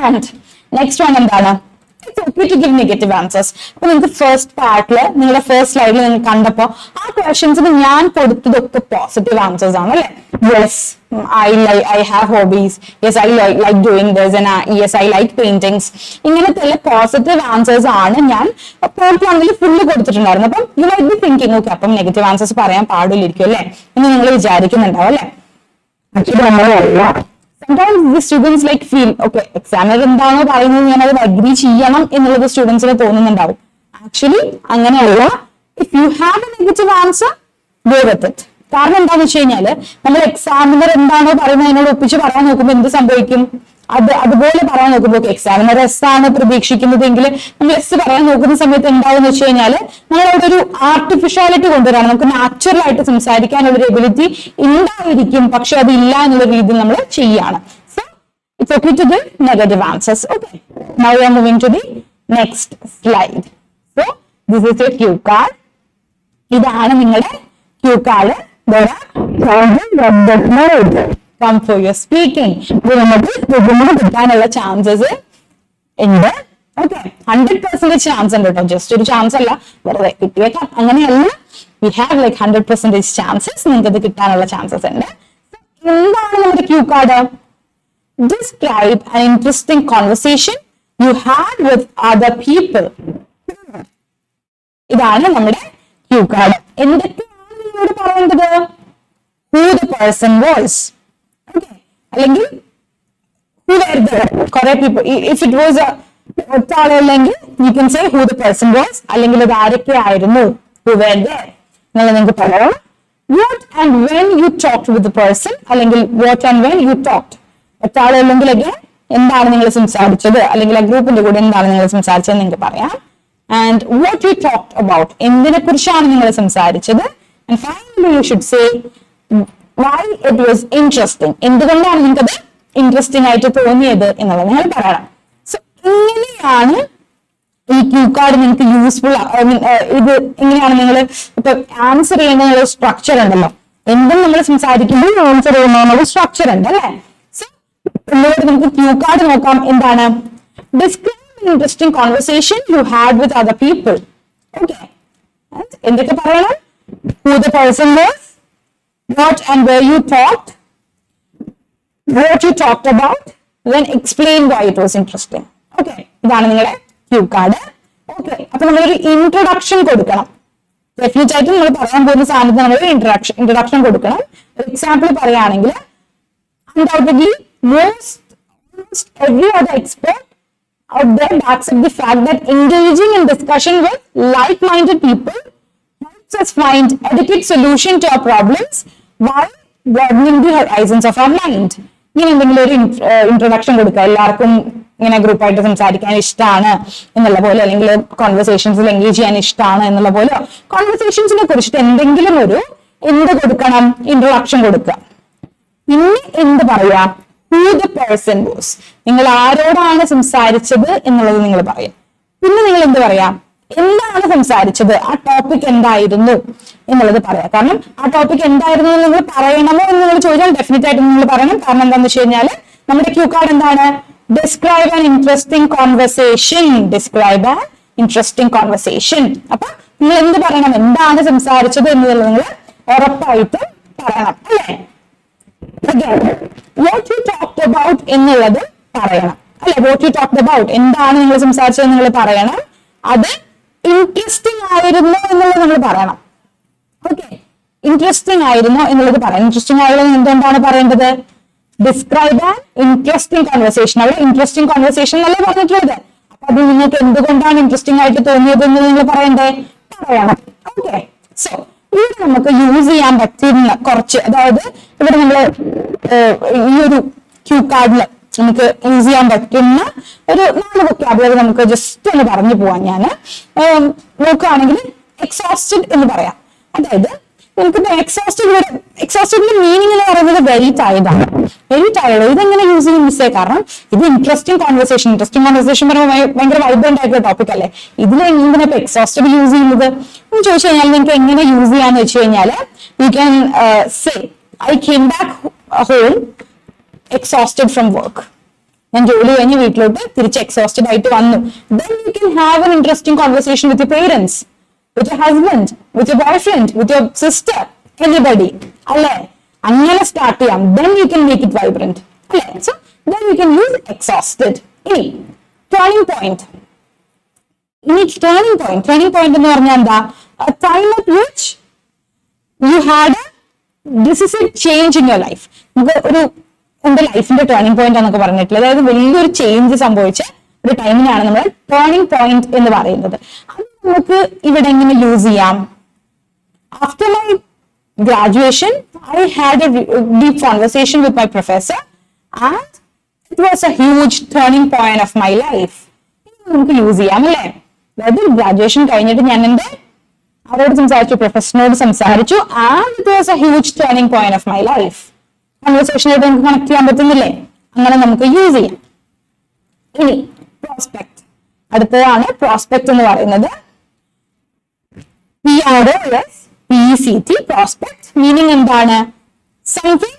ആൻഡ് നെക്സ്റ്റ് വൺ എന്താണ്, it's okay to give negative answers. അപ്പൊ നിങ്ങൾക്ക് ഫസ്റ്റ് പാർട്ടില് നിങ്ങളുടെ ഫസ്റ്റ് സ്ലൈഡിൽ നിങ്ങൾ കണ്ടപ്പോ ആ ക്വസ്റ്റ്യൻസിന് ഞാൻ കൊടുത്തതൊക്കെ പോസിറ്റീവ് ആൻസേഴ്സ് ആണ് അല്ലെ. Yes, I have hobbies. Yes, I like doing this, and yes, I like paintings. ഇങ്ങനത്തെ പോസിറ്റീവ് ആൻസേഴ്സ് ആണ് ഞാൻ പോർട്ട് വണ്ണിൽ ഫുള്ള് കൊടുത്തിട്ടുണ്ടായിരുന്നു. അപ്പം you might be thinking, okay അപ്പം നെഗറ്റീവ് ആൻസേഴ്സ് പറയാൻ പാടില്ലായിരിക്കും അല്ലെ എന്ന് നിങ്ങൾ വിചാരിക്കുന്നുണ്ടാവും അല്ലെ. ആക്ച്വലി നമ്മളല്ല, sometimes the students like feel, okay, examiner എന്താണോ പറയുന്നത് ഞാൻ അത് അഗ്രി ചെയ്യണം എന്നുള്ളത് സ്റ്റുഡൻസിന് തോന്നുന്നുണ്ടാവും. ആക്ച്വലി അങ്ങനെയല്ല. If you have A negative answer, go with it. കാരണം എന്താന്ന് വെച്ച് കഴിഞ്ഞാല് നമ്മൾ എക്സാമിനർ എന്താണോ പറയുന്നത് അതിനോട് ഒപ്പിച്ച് പറയാൻ നോക്കുമ്പോൾ എന്ത് സംഭവിക്കും, അതുപോലെ പറയാൻ നോക്കുമ്പോൾ എക്സാമിനർ എസ് ആണ് പ്രതീക്ഷിക്കുന്നതെങ്കിൽ നമ്മൾ എസ് പറയാൻ നോക്കുന്ന സമയത്ത് എന്താവെന്ന് വെച്ച് കഴിഞ്ഞാല് നമ്മൾ അവിടെ ഒരു ആർട്ടിഫിഷ്യാലിറ്റി കൊണ്ടുവരാണ്. നമുക്ക് നാച്ചുറൽ ആയിട്ട് സംസാരിക്കാനുള്ള ഒരു എബിലിറ്റി ഉണ്ടായിരിക്കും, പക്ഷെ അത് ഇല്ല എന്നുള്ള രീതിയിൽ നമ്മൾ ചെയ്യാണ്. So it's okay to give negative answers. Okay, now we are moving to the next slide. So this is your cue card. ഇതാണ് നിങ്ങളുടെ cue card. Come for your speaking. ഇത് നമുക്ക് കിട്ടാനുള്ള ചാൻസസ് ഉണ്ട്. ഓക്കെ, 100% ചാൻസ് ഉണ്ട് കേട്ടോ, just ഒരു chance അല്ല, വെറുതെ കിട്ടിയേക്കാം അങ്ങനെയല്ല. വി ഹാവ് ലൈക്ക് 100% ചാൻസസ്, നിങ്ങൾക്ക് ഇത് കിട്ടാനുള്ള ചാൻസസ് ഉണ്ട്. എന്താണ് നമ്മുടെ Q card? describe an interesting conversation you had with other people. ഇതാണ് നമ്മുടെ ക്യൂ കാർഡ്. എന്തൊക്കെയാണ് നിങ്ങളോട് പറയേണ്ടത്? Who the person was. Okay. അല്ലെങ്കിൽ who were there? കുറെ people. If it was ഒറ്റാളല്ലെങ്കിൽ you can say who the person was. അല്ലെങ്കിൽ അത് ആരൊക്കെ ആയിരുന്നു? Who were there? നിങ്ങൾ നിങ്ങൾക്ക് പറയാം. What and when you talked with the person. അല്ലെങ്കിൽ what and when you talked. ഒറ്റാളല്ലെങ്കിൽ എന്താണ് നിങ്ങൾ സംസാരിച്ചത്, അല്ലെങ്കിൽ ആ ഗ്രൂപ്പിന്റെ കൂടെ എന്താണ് നിങ്ങൾ സംസാരിച്ചത് നിങ്ങൾക്ക് പറയാം. And what you talked about. എന്തിനെ കുറിച്ചാണ് നിങ്ങൾ സംസാരിച്ചത്. And finally you should say why it was interesting. എന്തുകൊണ്ടാണ് നിങ്ങൾക്കത് ഇൻട്രസ്റ്റിംഗ് ആയിട്ട് തോന്നിയത് എന്നുള്ളത് നിങ്ങൾ പറയണം. സോ ഇങ്ങനെയാണ് ഈ ക്യൂ കാർഡ് നിങ്ങൾക്ക് യൂസ്ഫുൾ. ഇത് എങ്ങനെയാണ് നിങ്ങൾ ഇപ്പൊ ആൻസർ ചെയ്യുന്ന സ്ട്രക്ചർ ഉണ്ടല്ലോ. എന്തും നമ്മൾ സംസാരിക്കുമ്പോൾ ആൻസർ ചെയ്യുന്ന സ്ട്രക്ചർ ഉണ്ട് അല്ലേ. സോ ഇന്നോട് നമുക്ക് ക്യൂ കാർഡ് നോക്കാം. എന്താണ്? Describe interesting conversation you had with other people. Okay. എന്തൊക്കെ പറയണം? Who the person was, what and where you talked, what you talked about, then explain why it was interesting. Okay. ഇതാണ് നിങ്ങളുടെ cue card. Okay. അപ്പൊ നമ്മളൊരു introduction കൊടുക്കണം. Definite ആയിട്ട് നമ്മൾ പറയാൻ പോകുന്ന സാധനത്തിന് നമ്മളൊരു ഇൻട്രൊഡക്ഷൻ കൊടുക്കണം. ഒരു എക്സാമ്പിൾ പറയുകയാണെങ്കിൽ undoubtedly almost every other expert out there backs up the fact that engaging in discussion with like-minded people helps us find adequate solution to our problems while broadening the horizons of our mind. ഇങ്ങനെ എന്തെങ്കിലും ഒരു introduction കൊടുക്കുക. എല്ലാവർക്കും ഇങ്ങനെ ഗ്രൂപ്പായിട്ട് സംസാരിക്കാൻ ഇഷ്ടമാണ് എന്നുള്ള പോലെ, അല്ലെങ്കിൽ കോൺവെർസേഷൻസിൽ എൻഗേജ് ചെയ്യാൻ ഇഷ്ടമാണ് എന്നുള്ള പോലെ, കോൺവെർസേഷൻസിനെ കുറിച്ചിട്ട് എന്തെങ്കിലും ഒരു എന്ത് കൊടുക്കണം? ഇൻട്രൊഡക്ഷൻ കൊടുക്കുക. പിന്നെ എന്ത് പറയാം? Who the person was. നിങ്ങൾ ആരോടാണ് സംസാരിച്ചത് എന്നുള്ളത് നിങ്ങൾ പറയാം. പിന്നെ നിങ്ങൾ എന്ത് പറയാം? എന്താണ് സംസാരിച്ചത്, ആ ടോപ്പിക് എന്തായിരുന്നു എന്നുള്ളത് പറയാം. കാരണം ആ ടോപ്പിക് എന്തായിരുന്നു എന്ന് നിങ്ങൾ പറയണമോ എന്ന് നിങ്ങൾ ചോദിച്ചാൽ ഡെഫിനറ്റ് ആയിട്ട് നിങ്ങൾ പറയണം. കാരണം എന്താണെന്ന് വെച്ച് കഴിഞ്ഞാൽ നമ്മുടെ ക്യൂ കാർഡ് എന്താണ്? Describe an interesting conversation. Describe an interesting conversation. അപ്പൊ നിങ്ങൾ എന്ത് പറയണം? എന്താണ് സംസാരിച്ചത് എന്നുള്ളത് നിങ്ങൾ ഉറപ്പായിട്ട് പറയണം അല്ലേ. Again, what you talked about എന്നുള്ളത് പറയണം അല്ലെ. what you talked about എന്താണ് നിങ്ങൾ സംസാരിച്ചത് നിങ്ങൾ പറയണം. അത് ഇൻട്രസ്റ്റിംഗ് ആയിരുന്നു എന്നുള്ളത് നമ്മൾ പറയണം. ഓക്കെ. ഇൻട്രസ്റ്റിംഗ് ആയിരുന്നു എന്നുള്ളത് പറയാം. ഇൻട്രസ്റ്റിംഗ് ആയിരുന്നു എന്തുകൊണ്ടാണ് പറയേണ്ടത്? Describe an interesting conversation. അവിടെ ഇൻട്രസ്റ്റിംഗ് കോൺവെർസേഷൻ എന്നല്ലേ പറഞ്ഞിട്ടുള്ളത്. അപ്പൊ അത് നിങ്ങൾക്ക് എന്തുകൊണ്ടാണ് ഇൻട്രസ്റ്റിംഗ് ആയിട്ട് തോന്നിയത് എന്ന് നിങ്ങൾ പറയണ്ടേ? പറയണം. ഓക്കെ. സോ ഇവിടെ നമുക്ക് യൂസ് ചെയ്യാൻ പറ്റുന്ന കുറച്ച്, അതായത് ഇവിടെ നമ്മൾ ഈ ഒരു ക്യൂ കാർഡിൽ നമുക്ക് യൂസ് ചെയ്യാൻ പറ്റുന്ന ഒരു 4 വൊക്കാബുലറി നമുക്ക് ജസ്റ്റ് ഒന്ന് പറഞ്ഞു പോവാം. ഞാൻ നോക്കുകയാണെങ്കിൽ എക്സോസ്റ്റഡ് എന്ന് പറയാം. അതായത് നമുക്ക് എക്സോസ്റ്റഡിന്റെ മീനിങ് എന്ന് പറയുന്നത് വെരി ടയർഡ് ആണ്. Very tired. ഇതെങ്ങനെ യൂസ് ചെയ്യും മിസ്സേ? കാരണം ഇത് ഇൻട്രസ്റ്റിംഗ് കോൺവെർസേഷൻ പറയുമ്പോൾ ഭയങ്കര വൈബ്രന്റ് ആയിട്ടുള്ള ടോപ്പിക് അല്ലേ. ഇതിൽ എന്തിനാ ഇപ്പൊ എക്സോസ്റ്റഡ് യൂസ് ചെയ്യുന്നത് എന്ന് ചോദിച്ചു കഴിഞ്ഞാൽ നിങ്ങൾക്ക് എങ്ങനെ യൂസ് ചെയ്യാന്ന് വെച്ച് കഴിഞ്ഞാൽ U can say I came back home exhausted from work. ഞാൻ ജോലി കഴിഞ്ഞ് വീട്ടിലോട്ട് തിരിച്ച് എക്സോസ്റ്റഡ് ആയിട്ട് വന്നു. Then you can have an interesting conversation with your parents, with your husband, with your boyfriend, with your sister, anybody. അല്ലേ? അങ്ങനെ start ചെയ്യാം. Then you can make it vibrant. അല്ലേ? So then you can use exhausted. ഇനി turning point. Turning point എന്ന് പറഞ്ഞാൽ എന്താ? A time at which you had a decisive change in your life. നമുക്ക് ഒരു എന്റെ ലൈഫിന്റെ ടേണിംഗ് പോയിന്റ് എന്നൊക്കെ പറഞ്ഞിട്ടുള്ളത്, അതായത് വലിയൊരു ചേഞ്ച് സംഭവിച്ച ഒരു ടൈമിനാണ് നമ്മൾ ടേണിംഗ് പോയിന്റ് എന്ന് പറയുന്നത്. അത് നമുക്ക് ഇവിടെ എങ്ങനെ യൂസ് ചെയ്യാം? After my graduation, I had a deep conversation with my professor and it was a huge turning point of my life. നമുക്ക് യൂസ് ചെയ്യാം അല്ലേ? അതായത് ഗ്രാജുവേഷൻ കഴിഞ്ഞിട്ട് ഞാൻ എന്റെ അവരോട് സംസാരിച്ചു, പ്രൊഫസറിനോട് സംസാരിച്ചു, and it was a huge turning point of my life. കൺവെർസേഷനായിട്ട് നമുക്ക് കണക്ട് ചെയ്യാൻ പറ്റുന്നില്ലേ? അങ്ങനെ നമുക്ക് യൂസ് ചെയ്യാം. ഇനി പ്രോസ്പെക്ട്. അടുത്തതാണ് പ്രോസ്പെക്ട് എന്ന് പറയുന്നത്. PECT, prospect, meaning എന്താണ്? something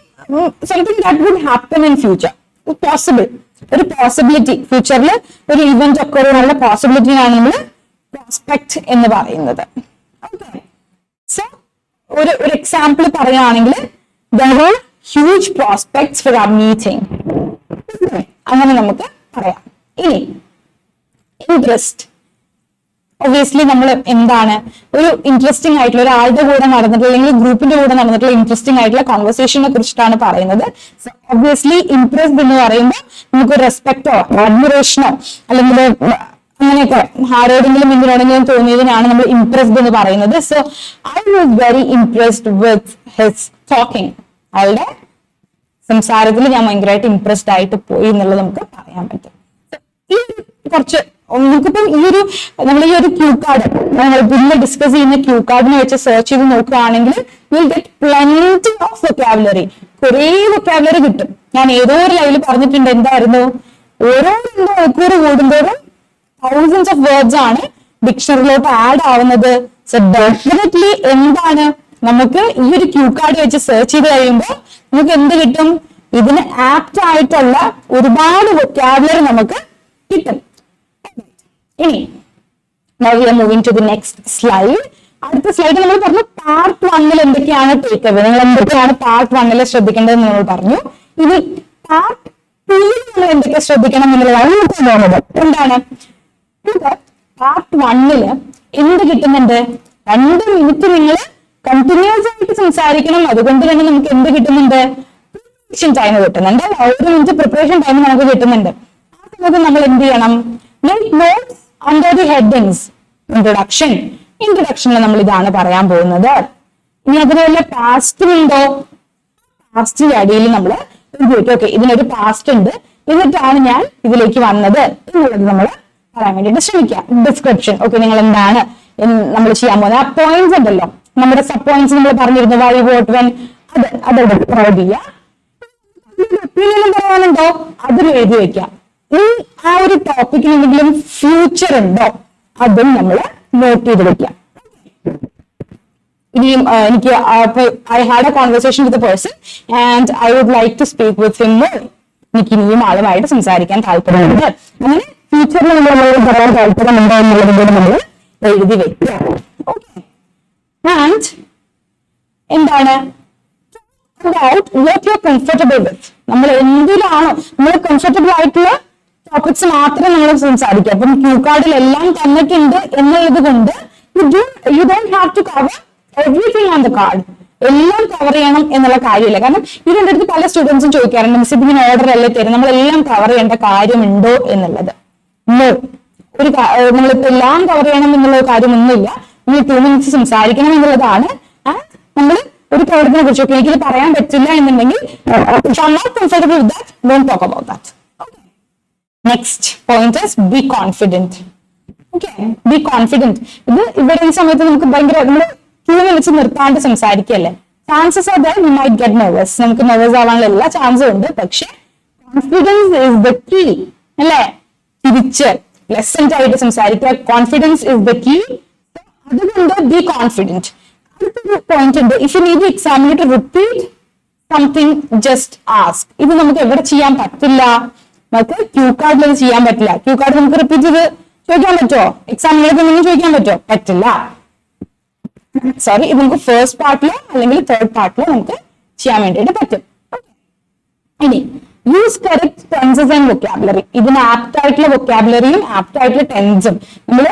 that would happen in future, possible, ഒരു പോസിബിലിറ്റി, ഫ്യൂച്ചറിൽ ഒരു ഇവന്റ് ഒക്കെ ഉള്ള പോസിബിലിറ്റിയാണ് നമ്മൾ പ്രോസ്പെക്ട് എന്ന് പറയുന്നത്. ഓക്കെ. സോ ഒരു എക്സാമ്പിൾ പറയുകയാണെങ്കിൽ there were huge prospects for our meeting. അങ്ങനെ നമുക്ക് പറയാം. ഇനി ഇൻട്രസ്റ്റ്. ഒബ്വിയസ്ലി നമ്മൾ എന്താണ് ഒരു ഇൻട്രസ്റ്റിംഗ് ആയിട്ടുള്ള ഒരാളുടെ കൂടെ നടന്നിട്ടുള്ള അല്ലെങ്കിൽ ഗ്രൂപ്പിന്റെ കൂടെ നടന്നിട്ടുള്ള ഇൻട്രസ്റ്റിംഗ് ആയിട്ടുള്ള കോൺവെർസേഷനെ കുറിച്ചിട്ടാണ് പറയുന്നത്. ഒബ്വിയസ്ലി ഇംപ്രസ്ഡ് എന്ന് പറയുമ്പോൾ നമുക്ക് റെസ്പെക്ടോ അഡ്മിറേഷനോ അല്ലെങ്കിൽ അങ്ങനെയൊക്കെ ആരോടെങ്കിലും എന്തിനോടെങ്കിലും തോന്നിയതിനാണ് നമ്മൾ ഇംപ്രസ്ഡ് എന്ന് പറയുന്നത്. So I was very impressed with his talking. അയാളുടെ സംസാരത്തിൽ ഞാൻ ഭയങ്കരമായിട്ട് ഇംപ്രസ്ഡ് ആയിട്ട് പോയി എന്നുള്ളത് നമുക്ക് പറയാൻ പറ്റും. ഈ കുറച്ച് നമുക്കിപ്പം നമ്മൾ ഈ ഒരു ക്യൂ കാർഡ് നമ്മൾ പിന്നെ ഡിസ്കസ് ചെയ്യുന്ന ക്യൂ കാർഡിനെ വെച്ച് സെർച്ച് ചെയ്ത് നോക്കുകയാണെങ്കിൽ will get plenty of vocabulary. കുറേ വൊക്കാബുലറി കിട്ടും. ഞാൻ ഏതോ ഒരു ലൈവിൽ പറഞ്ഞിട്ടുണ്ട്, എന്തായിരുന്നു, ഓരോ 2 മണിക്കൂർ കൂടുന്തോറും thousands ഓഫ് വേർഡ്സ് ആണ് ഡിക്ഷണറിയിലോട്ട് ആഡ് ആവുന്നത്. സോ ഡെഫിനറ്റ്ലി എന്താണ് നമുക്ക് ഈ ഒരു ക്യൂ കാർഡ് വെച്ച് സെർച്ച് ചെയ്ത് കഴിയുമ്പോൾ നമുക്ക് എന്ത് കിട്ടും? ഇതിന് ആപ്റ്റ് ആയിട്ടുള്ള ഒരുപാട് വൊക്കാബുലറി നമുക്ക് കിട്ടും. ഇനി now we are moving to the next slide. അടുത്ത സ്ലൈഡ് നമ്മൾ പറഞ്ഞു പാർട്ട് 1 എന്തൊക്കെയാണ് ടേക്ക് അവേ, നിങ്ങൾ എന്തൊക്കെയാണ് പാർട്ട് 1 ശ്രദ്ധിക്കേണ്ടതെന്ന് നമ്മൾ പറഞ്ഞു. ഇനി പാർട്ട് 2 നമ്മൾ എന്തൊക്കെ ശ്രദ്ധിക്കണം എന്നുള്ളതാണ് നമുക്ക് തോന്നുന്നത്. എന്താണ് പാർട്ട് 1 എന്ത് കിട്ടുന്നുണ്ട്? 2 മിനിറ്റ് നിങ്ങൾ കണ്ടിന്യൂസ് ആയിട്ട് സംസാരിക്കണം. അതുകൊണ്ട് തന്നെ നമുക്ക് എന്ത് കിട്ടുന്നുണ്ട്? പ്രിപ്പറേഷൻ ടൈം കിട്ടുന്നുണ്ട്. 1 മിനിറ്റ് പ്രിപ്പറേഷൻ ടൈം നമുക്ക് കിട്ടുന്നുണ്ട്. ആ സമയത്ത് നമ്മൾ എന്ത് ചെയ്യണം? Notes under the headings. ഇൻട്രൊഡക്ഷനിൽ നമ്മൾ ഇതാണ് പറയാൻ പോകുന്നത്. ഇനി അതിന് വല്ല പാസ്റ്റും ഉണ്ടോ? പാസ്റ്റിന്റെ അടിയിൽ നമ്മൾ ഓക്കെ ഇതിനൊരു പാസ്റ്റ് ഉണ്ട്, എന്നിട്ടാണ് ഞാൻ ഇതിലേക്ക് വന്നത് എന്നുള്ളത് നമ്മൾ പറയാൻ വേണ്ടിയിട്ട് ശ്രമിക്കാം. ഡിസ്ക്രിപ്ഷൻ, ഓക്കെ നിങ്ങൾ എന്താണ് നമ്മൾ ചെയ്യാൻ പോകുന്നത്. ആ പോയിന്റ്സ് ഉണ്ടല്ലോ, നമ്മുടെ സബ് പോയിന്റ്സ് നമ്മൾ പറഞ്ഞിരുന്നു, വൈ വോട്ട് വെൻ, അതോടെ പ്രൊവൈഡ് ചെയ്യാം. ഒപ്പീനിയൻ പറയാനുണ്ടോ? അതിൽ എഴുതി വെക്കാം. ഈ ആ ഒരു ടോപ്പിക്കിന് എന്തെങ്കിലും ഫ്യൂച്ചർ ഉണ്ടോ? അതും നമ്മൾ നോട്ട് ചെയ്ത് വെക്കാം. ഇനിയും എനിക്ക് I had a conversation with a person and I would like to speak with him more. എനിക്ക് ഇനിയും ആളുമായിട്ട് സംസാരിക്കാൻ താല്പര്യമുണ്ട്. അങ്ങനെ ഫ്യൂച്ചറിൽ നമ്മൾ പറയാൻ താല്പര്യമുണ്ടോ എന്നുള്ളതും കൂടെ നമ്മൾ എഴുതി വെക്കുക. ഓക്കെ. ആൻഡ് എന്താണ് what you're comfortable with. നമ്മൾ എന്തിലാണോ നമ്മൾ കംഫർട്ടബിൾ ആയിട്ടുള്ള ടോപ്പിക്സ് മാത്രം നമ്മൾ സംസാരിക്കുക. അപ്പം ക്യൂ കാർഡിൽ എല്ലാം തന്നിട്ടുണ്ട് എന്നുള്ളത് കൊണ്ട് you don't have to cover everything on the card. എല്ലാം കവർ ചെയ്യണം എന്നുള്ള കാര്യമില്ല. കാരണം ഇതിന്റെ അടുത്ത് പല സ്റ്റുഡൻസും ചോദിക്കാറുണ്ട്, മിസ് ഇതിന് ഓർഡർ അല്ലേ തരും, നമ്മളെല്ലാം കവർ ചെയ്യേണ്ട കാര്യമുണ്ടോ എന്നുള്ളത്. ഒരു നമ്മളിപ്പോ എല്ലാം കവർ ചെയ്യണം എന്നുള്ള കാര്യമൊന്നുമില്ല. നമ്മൾ 2 മിനിറ്റ്സ് സംസാരിക്കണം എന്നുള്ളതാണ്. നമ്മൾ ഒരു പ്രവർത്തനത്തെ കുറിച്ചൊക്കെ എനിക്കിത് പറയാൻ പറ്റില്ല എന്നുണ്ടെങ്കിൽ not comfortable with that, don't talk about that. Next point is be confident. Okay, be confident. ഇത് ഇവിടെ ഈ സമയത്ത് നമുക്ക് ഭയങ്കര നമ്മൾ 2 മിനിറ്റ്സ് നിർത്താണ്ട് സംസാരിക്കല്ലേ, chances are that we might get nervous. നമുക്ക് നെർവസ് ആവാനുള്ള എല്ലാ ചാൻസും ഉണ്ട്. പക്ഷെ കോൺഫിഡൻസ് ഇസ് ദ കീ അല്ലേ? തിരിച്ച് പ്ലസന്റ് ആയിട്ട് സംസാരിക്കുക. Confidence is the key. അതുകൊണ്ട് ബി കോൺഫിഡന്റ്. അടുത്തൊരു പോയിന്റ് ഉണ്ട്, if you need examiner to repeat something just ask. ഇത് നമുക്ക് എവിടെ ചെയ്യാൻ പറ്റില്ല? നമുക്ക് ക്യൂ കാർഡിൽ അത് ചെയ്യാൻ പറ്റില്ല. ക്യൂ കാർഡ് നമുക്ക് റിപ്പീറ്റ് ചെയ്ത് ചോദിക്കാൻ പറ്റുമോ? എക്സാമിനർക്ക് എന്തെങ്കിലും ചോദിക്കാൻ പറ്റുമോ? പറ്റില്ല. സോറി, ഇത് നമുക്ക് ഫസ്റ്റ് പാർട്ടിലോ അല്ലെങ്കിൽ തേർഡ് പാർട്ടിലോ നമുക്ക് ചെയ്യാൻ വേണ്ടിയിട്ട് പറ്റും. ഇനി use correct tenses and vocabulary. ഇതിന് ആപ്റ്റ് ആയിട്ടുള്ള വൊക്കാബുലറിയും ആപ്റ്റ് ആയിട്ടുള്ള ടെൻസും നമ്മൾ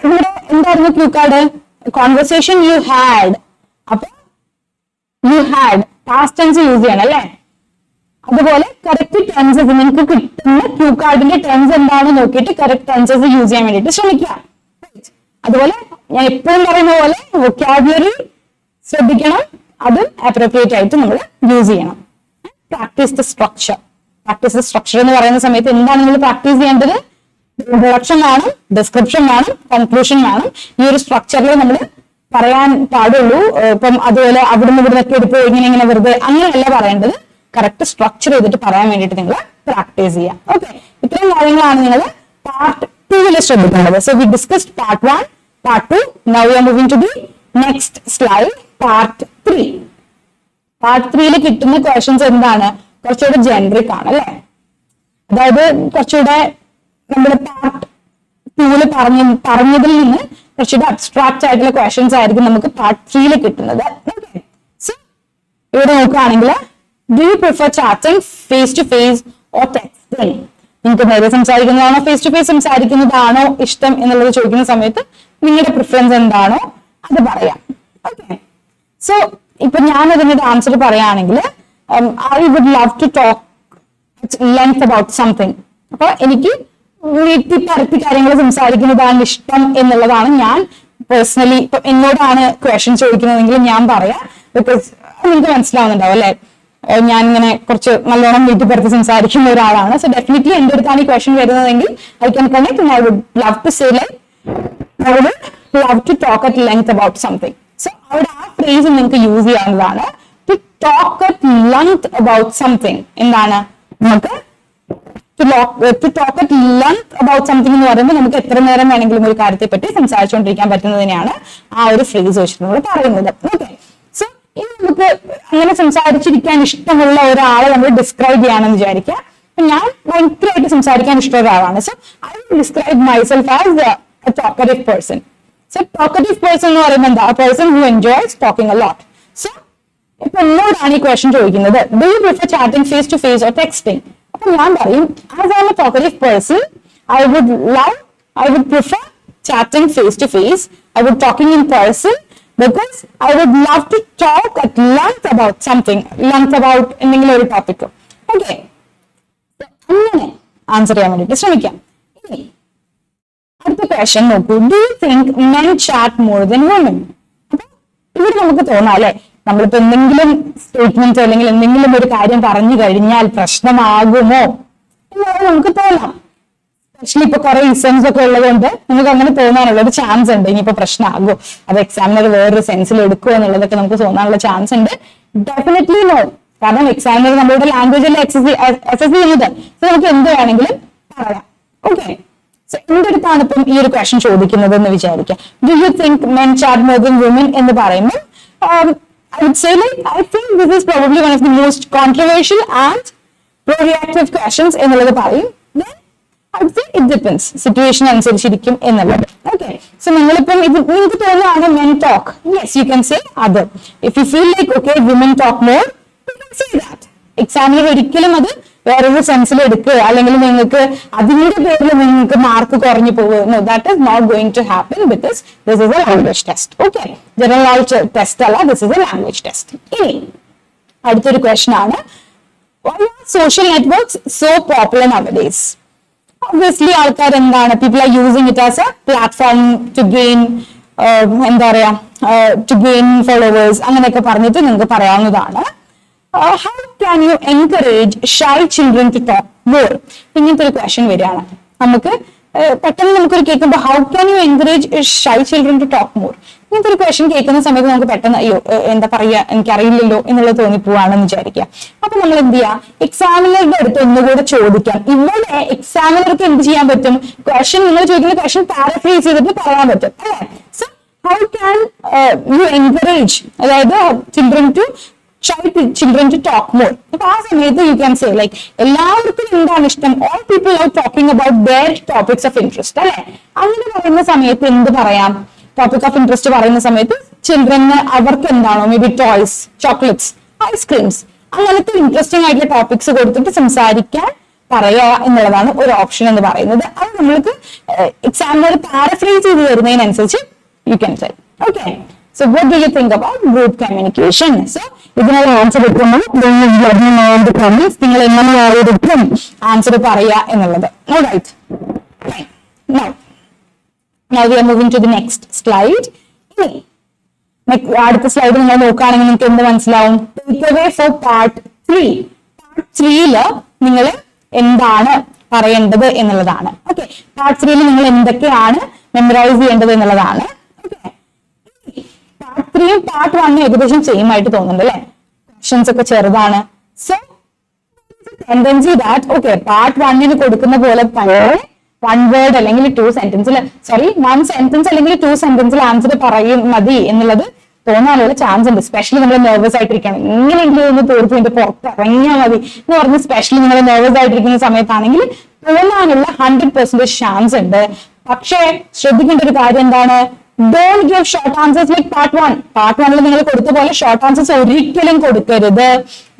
ഇവിടെ എന്തായിരുന്നു cue card? Conversation you had. അപ്പൊ you had past tense use ചെയ്യണം അല്ലേ? അതുപോലെ കറക്റ്റ് ടെൻസസ് നിങ്ങൾക്ക് കിട്ടുന്ന ക്യൂ കാർഡിന്റെ ടെൻസ് എന്താണെന്ന് നോക്കിയിട്ട് കറക്റ്റ് ടെൻസസ് യൂസ് ചെയ്യാൻ വേണ്ടിയിട്ട് ശ്രമിക്കുക. അതുപോലെ ഞാൻ എപ്പോഴും പറയുന്ന പോലെ വൊക്കാബുലറി ശ്രദ്ധിക്കണം, അത് അപ്രോപ്രിയേറ്റ് ആയിട്ട് നമ്മൾ യൂസ് ചെയ്യണം. Practice the structure. Practice the structure എന്ന് പറയുന്ന സമയത്ത് എന്താണ് നിങ്ങൾ പ്രാക്ടീസ് ചെയ്യേണ്ടത്? ഇൻട്രൊഡക്ഷൻ വേണം, ഡിസ്ക്രിപ്ഷൻ വേണം, കൺക്ലൂഷൻ വേണം. ഈ ഒരു സ്ട്രക്ചറിൽ നമ്മൾ പറയാൻ പാടുള്ളൂ. ഇപ്പം അതുപോലെ അവിടുന്ന് ഇവിടുന്നൊക്കെ എടുത്ത് ഇങ്ങനെ വെറുതെ അങ്ങനെയല്ല പറയേണ്ടത്. കറക്റ്റ് സ്ട്രക്ചർ ചെയ്തിട്ട് പറയാൻ വേണ്ടിയിട്ട് നിങ്ങൾ പ്രാക്ടീസ് ചെയ്യാം. ഓക്കെ, ഇത്രയും കാര്യങ്ങളാണ് നിങ്ങൾ പാർട്ട് 2 ശ്രദ്ധിക്കേണ്ടത്. So we discussed part 1, part 2. Now we are moving to the next slide, part 3. Part 3 കിട്ടുന്ന ക്വസ്റ്റ്യൻസ് എന്താണ്? കുറച്ചുകൂടെ ജനറിക് ആണ് അല്ലെ? അതായത് കുറച്ചുകൂടെ നമ്മുടെ പാർട്ട് 2 പറഞ്ഞതിൽ നിന്ന് കുറച്ചുകൂടെ അബ്സ്ട്രാക്ട് ആയിട്ടുള്ള ക്വസ്റ്റ്യൻസ് ആയിരിക്കും നമുക്ക് പാർട്ട് 3 കിട്ടുന്നത്. സോ ഇവിടെ നോക്കുകയാണെങ്കിൽ, do you prefer chatting face to face or texting. നിങ്ങൾക്ക് നേരെ സംസാരിക്കുന്നതാണോ ഫേസ് ടു ഫേസ് സംസാരിക്കുന്നതാണോ ഇഷ്ടം എന്നുള്ളത് ചോദിക്കുന്ന സമയത്ത് നിങ്ങളുടെ പ്രിഫറൻസ് എന്താണോ അത് പറയാം. ഓക്കെ, സോ ഇപ്പൊ ഞാൻ അതിനൊരു ആൻസർ പറയുകയാണെങ്കിൽ I would love to talk length about something. അപ്പൊ എനിക്ക് പരത്തി കാര്യങ്ങൾ സംസാരിക്കുന്നതാണ് ഇഷ്ടം എന്നുള്ളതാണ് ഞാൻ പേഴ്സണലി. ഇപ്പൊ എന്നോടാണ് ക്വസ്റ്റ്യൻ ചോദിക്കുന്നതെങ്കിൽ ഞാൻ പറയാം, ബിക്കോസ് നിങ്ങൾക്ക് മനസ്സിലാവുന്നുണ്ടാവും അല്ലെ, ഞാൻ ഇങ്ങനെ കുറച്ച് നല്ലോണം വീട്ടിൽ പരത്തി സംസാരിക്കുന്ന ഒരാളാണ്. സോ ഡെഫിനറ്റ്ലി എന്റെ അടുത്താണ് ഈ ക്വസ്റ്റ്യൻ വരുന്നതെങ്കിൽ I can connect. I would love to say like I would love to talk at length about something. So അവിടെ ആ ഫ്രേസ് നിങ്ങൾക്ക് യൂസ് ചെയ്യാവുന്നതാണ്. To talk at length about something എന്താണ്, നമുക്ക് to talk at length about something എന്ന് പറയുമ്പോൾ നമുക്ക് എത്ര നേരം വേണമെങ്കിലും ഒരു കാര്യത്തെ പറ്റി സംസാരിച്ചുകൊണ്ടിരിക്കാൻ പറ്റുന്നതിനെയാണ് ആ ഒരു ഫ്രേസ് വെച്ചിട്ട് നമ്മൾ പറയുന്നത്. ഓക്കെ, സോ ഇനി നമുക്ക് അങ്ങനെ സംസാരിച്ചിരിക്കാൻ ഇഷ്ടമുള്ള ഒരാളെ നമ്മൾ ഡിസ്ക്രൈബ് ചെയ്യാണെന്ന് വിചാരിക്കുക. ഞാൻ ഭയങ്കരമായിട്ട് സംസാരിക്കാൻ ഇഷ്ടമുള്ള ഒരാളാണ്. So I will describe myself as A talkative person. So talkative person എന്ന് പറയുമ്പോൾ എന്താ, a person who enjoys talking a lot. So ഇപ്പൊ എന്നോടാണ് ഈ ക്വസ്റ്റ്യൻ ചോദിക്കുന്നത്, do you prefer chatting face to face or texting? അപ്പൊ ഞാൻ പറയും, as I'm a talkative person, I would prefer chatting face to face. I would talking in person because I would love to talk at length about something, length about എന്തെങ്കിലും ഒരു topic. Okay, അങ്ങനെ answer ചെയ്യാൻ വേണ്ടിട്ട് ശ്രമിക്കാം. അടുത്ത question നോക്കൂ, do you think men chat more than women? അപ്പൊ ഇവിടെ നമുക്ക് തോന്നാം അല്ലെ, നമ്മളിപ്പോ എന്തെങ്കിലും സ്റ്റേറ്റ്മെന്റ് അല്ലെങ്കിൽ എന്തെങ്കിലും ഒരു കാര്യം പറഞ്ഞു കഴിഞ്ഞാൽ പ്രശ്നമാകുമോ എന്നുള്ളത് നമുക്ക് തോന്നാം. എസ്പെഷ്യലി ഇപ്പൊ കുറെ ഇസംസ് ഒക്കെ ഉള്ളതുകൊണ്ട് നമുക്ക് അങ്ങനെ തോന്നാനുള്ള ഒരു ചാൻസ് ഉണ്ട്. ഇനിയിപ്പോ പ്രശ്നമാകുമോ, അത് എക്സാമിനർ വേറൊരു സെൻസിൽ എടുക്കുമോ എന്നുള്ളതൊക്കെ നമുക്ക് തോന്നാനുള്ള ചാൻസ് ഉണ്ട്. ഡെഫിനറ്റ്ലി നോ, കാരണം എക്സാമിനർ നമ്മളുടെ ലാംഗ്വേജിൽ അസസ് ചെയ്യുന്നത്. സോ നമുക്ക് എന്ത് വേണമെങ്കിലും പറയാം. ഓക്കെ, സോ എന്റെ അടുത്താണ് ഇപ്പം ഈ ഒരു ക്വസ്റ്റ്യൻ ചോദിക്കുന്നത് എന്ന് വിചാരിക്കാം. Do you think men chat more than women എന്ന് പറയുമ്പോൾ I would say like I think this is probably one of the most controversial and proreactive questions എന്നുള്ളത് പറയും. Then I would say it depends, situation അനുസരിച്ചിരിക്കും എന്നുള്ളത്. Okay, so നിങ്ങളിപ്പം ഇത് നിങ്ങൾക്ക് തോന്നുകയാണ് men talk, yes you can say other. If you feel like okay women talk more, you can say that. Examiner ഒരിക്കലും അത് വേറൊരു സെൻസിൽ എടുക്കുക അല്ലെങ്കിൽ നിങ്ങൾക്ക് അതിന്റെ പേരിൽ നിങ്ങൾക്ക് മാർക്ക് കുറഞ്ഞു പോകുന്നു. That is not going to happen because this is a language test. Okay, general knowledge test അല്ല, this is a language test. ഇനി അടുത്തൊരു ക്വസ്റ്റ്യൻ ആണ്, why are social networks so popular nowadays? Obviously ആൾക്കാർ എന്താണ്, people are using it as a platform to gain എന്താ പറയാ to gain followers അങ്ങനെയൊക്കെ പറഞ്ഞിട്ട് നിങ്ങൾക്ക് പറയാവുന്നതാണ്. How can you encourage shy children to talk more? ഇങ്ങനത്തെ ഒരു ക്വസ്റ്റ്യൻ വരികയാണ്. നമുക്ക് പെട്ടെന്ന് നമുക്കൊരു കേൾക്കുമ്പോൾ how can you encourage shy children to talk more, ഇങ്ങനത്തെ ഒരു ക്വസ്റ്റ്യൻ കേൾക്കുന്ന സമയത്ത് നമുക്ക് പെട്ടെന്ന് അയ്യോ എന്താ പറയാ എനിക്കറിയില്ലല്ലോ എന്നുള്ളത് തോന്നിപ്പോവാണെന്ന് വിചാരിക്കുക. അപ്പൊ നമ്മൾ എന്ത് ചെയ്യാം, എക്സാമിനറുടെ അടുത്ത് ഒന്നുകൂടെ ചോദിക്കാം. ഇവിടെ എക്സാമിനർക്ക് എന്ത് ചെയ്യാൻ പറ്റും, ക്വസ്റ്റ്യൻ നിങ്ങൾ ചോദിക്കുന്ന ക്വസ്റ്റ്യൻ പാരഫ്രേസ് ചെയ്തിട്ട് പറയാൻ പറ്റും അല്ലേ. So how can you encourage, അതായത് children to talk more. അപ്പൊ ആ സമയത്ത് യു ക്യാൻ സേ ലൈക്ക് എല്ലാവർക്കും എന്താണ് ഇഷ്ടം, all people are talking about their topics of interest അല്ലെ. അങ്ങനെ പറയുന്ന സമയത്ത് എന്ത് പറയാം, ടോപ്പിക് ഓഫ് ഇൻട്രസ്റ്റ് പറയുന്ന സമയത്ത് ചിൽഡ്രന് അവർക്ക് എന്താണോ may be toys, chocolates, ice creams അങ്ങനത്തെ ഇൻട്രസ്റ്റിംഗ് ആയിട്ടുള്ള ടോപ്പിക്സ് കൊടുത്തിട്ട് സംസാരിക്കാൻ പറയുക എന്നുള്ളതാണ് ഒരു ഓപ്ഷൻ എന്ന് പറയുന്നത്. അത് നമ്മൾക്ക് എക്സാമിനർ പാരഫ്രേസ് ചെയ്ത് തരുന്നതിനനുസരിച്ച് you can say. Okay, so what do you think about group communication? So ഇതിനുള്ള ആൻസർ കിട്ടുമ്പോൾ നിങ്ങൾ എങ്ങനെയായിരിക്കും ആൻസർ പറയുക എന്നുള്ളത്. Alright, now we are moving to the next slide. അടുത്ത സ്ലൈഡ് നിങ്ങൾ നോക്കുകയാണെങ്കിൽ നിങ്ങൾക്ക് എന്ത് മനസ്സിലാവും, take away for part 3. Part 3 നിങ്ങൾ എന്താണ് പറയേണ്ടത് എന്നുള്ളതാണ്. ഓക്കെ, പാർട്ട് 3 നിങ്ങൾ എന്തൊക്കെയാണ് മെമ്മറൈസ് ചെയ്യേണ്ടത് എന്നുള്ളതാണ്. പാർട്ട് 3 പാർട്ട് 1 ഏകദേശം സെയിം ആയിട്ട് തോന്നുന്നുണ്ട് അല്ലെ, ക്വസ്റ്റ്യൻസ് ഒക്കെ ചെറുതാണ്. So tendency that okay part 1 കൊടുക്കുന്ന പോലെ വൺ വേർഡ് അല്ലെങ്കിൽ 2 സെന്റൻസിൽ 1 സെന്റൻസ് അല്ലെങ്കിൽ 2 സെന്റൻസിൽ ആൻസർ പറയും മതി എന്നുള്ളത് തോന്നാനുള്ള ചാൻസ് ഉണ്ട്. സ്പെഷ്യലി നമ്മൾ നെർവസ് ആയിട്ടിരിക്കണം, എങ്ങനെയെങ്കിലും ഒന്ന് തീർത്ത് എന്റെ പുറത്ത് ഇറങ്ങിയാൽ മതി എന്ന് പറഞ്ഞ് സ്പെഷ്യലി നിങ്ങൾ നെർവസ് ആയിട്ടിരിക്കുന്ന സമയത്താണെങ്കിൽ തോന്നാനുള്ള 100% ചാൻസ് ഉണ്ട്. പക്ഷേ ശ്രദ്ധിക്കേണ്ട ഒരു കാര്യം എന്താണ്, don't give short answers like part 1. Part 1 നിങ്ങൾ കൊടുത്ത പോലെ ഷോർട്ട് ആൻസേഴ്സ് ഒരിക്കലും കൊടുക്കരുത്.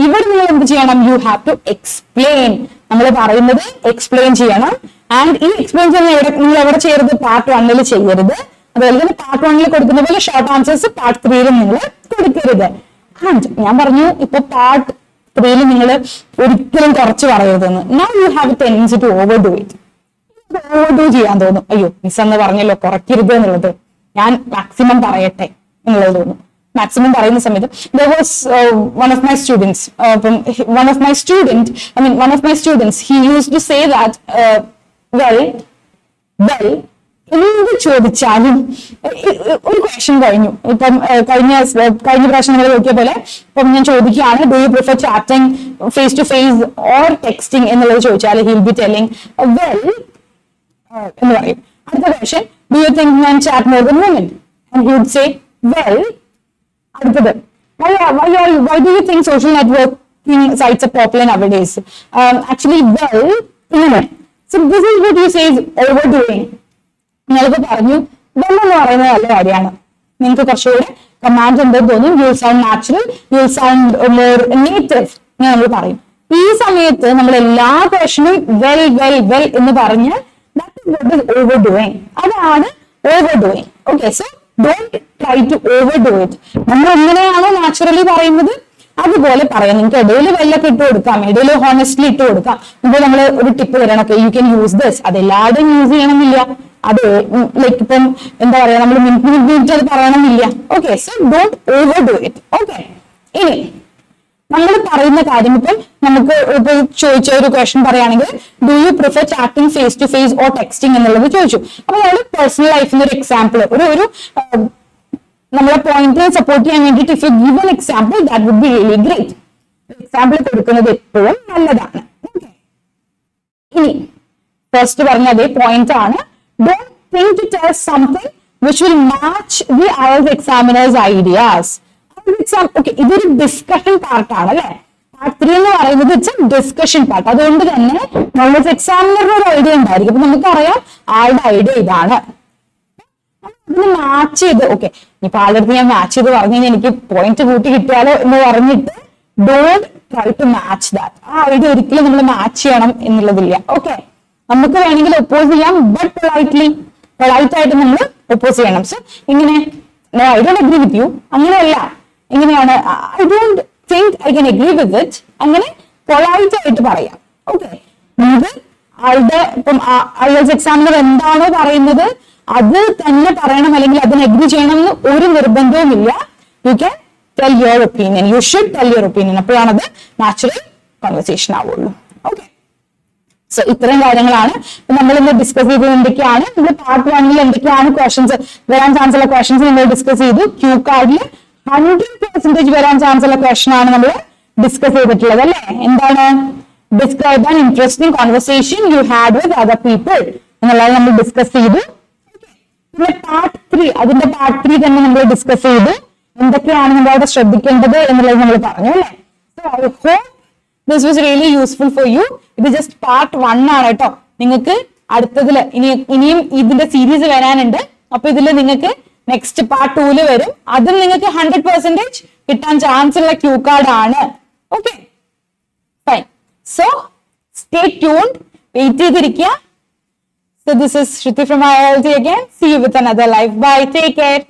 ഇവിടെ നിങ്ങൾ എന്ത് ചെയ്യണം, യു ഹാവ് ടു എക്സ്പ്ലെയിൻ. നമ്മൾ പറയുന്നത് എക്സ്പ്ലെയിൻ ചെയ്യണം. ആൻഡ് ഈ എക്സ്പ്ലെയിൻ ചെയ്യുന്ന നിങ്ങൾ എവിടെ ചെയ്യരുത്? പാർട്ട് 1 ചെയ്യരുത്. അതുപോലെ തന്നെ പാർട്ട് 1 കൊടുക്കുന്ന പോലെ ഷോർട്ട് ആൻസേഴ്സ് പാർട്ട് 3 നിങ്ങൾ കൊടുക്കരുത്. ആൻഡ് ഞാൻ പറഞ്ഞു ഇപ്പൊ പാർട്ട് 3 നിങ്ങൾ ഒരിക്കലും കുറച്ച് പറയരുതെന്ന്. Now you have a tendency to overdo it. Overdo ചെയ്യാൻ തോന്നും. അയ്യോ മിസ് എന്ന് പറഞ്ഞല്ലോ കുറയ്ക്കരുത് എന്നുള്ളത്, ഞാൻ മാക്സിമം പറയട്ടെ എന്നുള്ളത് തോന്നും. മാക്സിമം പറയുന്ന സമയത്ത് there was one of my students he used to say that well എന്ത് ചോദിച്ചാലും ഒരു ക്വസ്റ്റ്യൻ കഴിഞ്ഞു. ഇപ്പം കഴിഞ്ഞ പ്രാവശ്യം നമ്മൾ നോക്കിയ പോലെ ഇപ്പം ഞാൻ ചോദിക്കുകയാണ് do you prefer chatting face to face or texting എന്നുള്ളത് ചോദിച്ചാൽ he will be telling well എന്ന് പറയും. അടുത്ത question do you think men chat more than women and he would say well. അടുത്തത് why do you think social networking sites are popular nowadays? Actually well so this is what you say is overdoing. നിങ്ങളിപ്പോ പറഞ്ഞു well എന്ന് പറയുന്നത് നല്ല കാര്യമാണ്, നിങ്ങൾക്ക് കുറച്ചുകൂടെ command എന്തെന്ന് തോന്നും, you sound natural, you sound more native എന്ന് നമ്മൾ പറയും. ഈ സമയത്ത് നമ്മൾ എല്ലാ ക്വസ്റ്റനും വെൽ വെൽ വെൽ എന്ന് പറഞ്ഞ് that is what is overdoing. അതാണ് overdoing. Okay, so don't try to overdo it. നമ്മൾ എങ്ങനെയാണോ നാച്ചുറലി പറയുന്നത് അതുപോലെ പറയാം. നിങ്ങൾക്ക് ഇടയിൽ വെല്ലൊക്കെ ഇട്ട് കൊടുക്കാം, ഇടയിൽ ഹോണസ്റ്റ്ലി ഇട്ട് കൊടുക്കാം. ഇപ്പോൾ നമ്മൾ ഒരു ടിപ്പ് തരണം, okay you can use this. അത് എല്ലാവരും യൂസ് ചെയ്യണമെന്നില്ല. അത് ലൈക്ക് ഇപ്പം എന്താ പറയാ, നമ്മൾ മിനിറ്റ് അത് പറയണമെന്നില്ല. Okay, so don't overdo it. Okay, ഇനി നമ്മൾ പറയുന്ന കാര്യം ഇപ്പം നമുക്ക് ഇപ്പൊ ചോദിച്ച ഒരു ക്വസ്റ്റ്യൻ പറയുകയാണെങ്കിൽ do you prefer chatting face to face or texting എന്നുള്ളത് ചോദിച്ചു. അപ്പൊ നമ്മൾ പേഴ്സണൽ ലൈഫിന്റെ ഒരു എക്സാമ്പിൾ ഒരു നമ്മളെ പോയിന്റിനെ സപ്പോർട്ട് ചെയ്യാൻ വേണ്ടിയിട്ട് if you give an example that would be really great. Example കൊടുക്കുന്നത് എപ്പോഴും നല്ലതാണ്. ഓക്കെ, ഇനി ഫസ്റ്റ് പറഞ്ഞ അതേ പോയിന്റ് ആണ്. Don't think to tell something which will match the IELTS examiner's ideas. Okay, ഇതൊരു ഡിസ്കഷൻ പാർട്ടാണ് അല്ലെ. പാർട്ട് 3 എന്ന് പറയുന്നത് ഇറ്റ്സ് എ ഡിസ്കഷൻ പാർട്ട്. അതുകൊണ്ട് തന്നെ നോളജ് എക്സാമിനറുടെ ഒരു ഐഡിയ ഉണ്ടായിരിക്കും. അപ്പൊ നമുക്കറിയാം ആളുടെ ഐഡിയ ഇതാണ്, ഇതിന് മാച്ച് ചെയ്ത്. ഓക്കെ, ഇനിയിപ്പോ ആളുടെ അടുത്ത് ഞാൻ മാച്ച് ചെയ്ത് പറഞ്ഞു കഴിഞ്ഞാൽ എനിക്ക് പോയിന്റ് കൂട്ടി കിട്ടിയാലോ എന്ന് പറഞ്ഞിട്ട് don't try to match that. ആ ഐഡിയ ഒരിക്കലും നമ്മൾ മാച്ച് ചെയ്യണം എന്നുള്ളതില്ല. ഓക്കെ, നമുക്ക് വേണമെങ്കിൽ ഒപ്പോസ് ചെയ്യാം, ബട്ട് പൊളൈറ്റ് ആയിട്ട് നമ്മൾ ഒപ്പോസ് ചെയ്യണം. സോ ഇങ്ങനെ I don't agree with you അങ്ങനെയല്ല, എങ്ങനെയാണ് I don't think I can agree with it, അങ്ങനെ പൊളൈറ്റ് ആയിട്ട് പറയാം. ഓക്കെ, നമുക്ക് ആളുടെ ഇപ്പം IELTS എക്സാമിനർ എന്താണോ പറയുന്നത് അത് തന്നെ പറയണം, അല്ലെങ്കിൽ അതിന് അഗ്രി ചെയ്യണം എന്ന് ഒരു നിർബന്ധവുമില്ല. You can tell your opinion, you should tell your opinion. അപ്പോഴാണത് നാച്ചുറൽ കോൺവെർസേഷൻ ആവുള്ളൂ. ഓക്കെ, സോ ഇത്രയും കാര്യങ്ങളാണ് നമ്മൾ ഇന്ന് ഡിസ്കസ് ചെയ്തത്. എന്തൊക്കെയാണ് നമ്മൾ പാർട്ട് 1 എന്തൊക്കെയാണ് ക്വസ്റ്റൻസ് വരാൻ ചാൻസ് ഉള്ള ക്വസ്റ്റൻസ് നമ്മൾ ഡിസ്കസ് ചെയ്തു. ക്യൂ കാർഡിൽ 100% വരാൻ ചാൻസ് ഉള്ള ക്വസ്റ്റൻ ആണ് നമ്മൾ ഡിസ്കസ് ചെയ്തിട്ടുള്ളത് അല്ലെ. എന്താണ്? Describe an interesting conversation you had with other people എന്നുള്ളത് നമ്മൾ ഡിസ്കസ് ചെയ്തു. പിന്നെ പാർട്ട് 3, അതിന്റെ പാർട്ട് 3 തന്നെ നമ്മൾ ഡിസ്കസ് ചെയ്തു. എന്തൊക്കെയാണ് നമ്മൾ അവിടെ ശ്രദ്ധിക്കേണ്ടത് എന്നുള്ളത് നമ്മൾ പറഞ്ഞു അല്ലെ. So I hope this was really useful for you. ഇത് ജസ്റ്റ് പാർട്ട് 1 ആണ് കേട്ടോ. നിങ്ങൾക്ക് അടുത്തതില് ഇനിയും ഇതിന്റെ സീരീസ് വരാനുണ്ട്. അപ്പൊ ഇതിൽ നിങ്ങൾക്ക് നെക്സ്റ്റ് പാർട്ട് 2 വരും. അതും നിങ്ങൾക്ക് 100% കിട്ടാൻ ചാൻസ് ഉള്ള ക്യൂ കാർഡ് ആണ്. Okay, fine. So stay tuned, wait ചെയ്തിരിക്കുക. So this is Shruti from IILT again. See you with another live. Bye. Take care.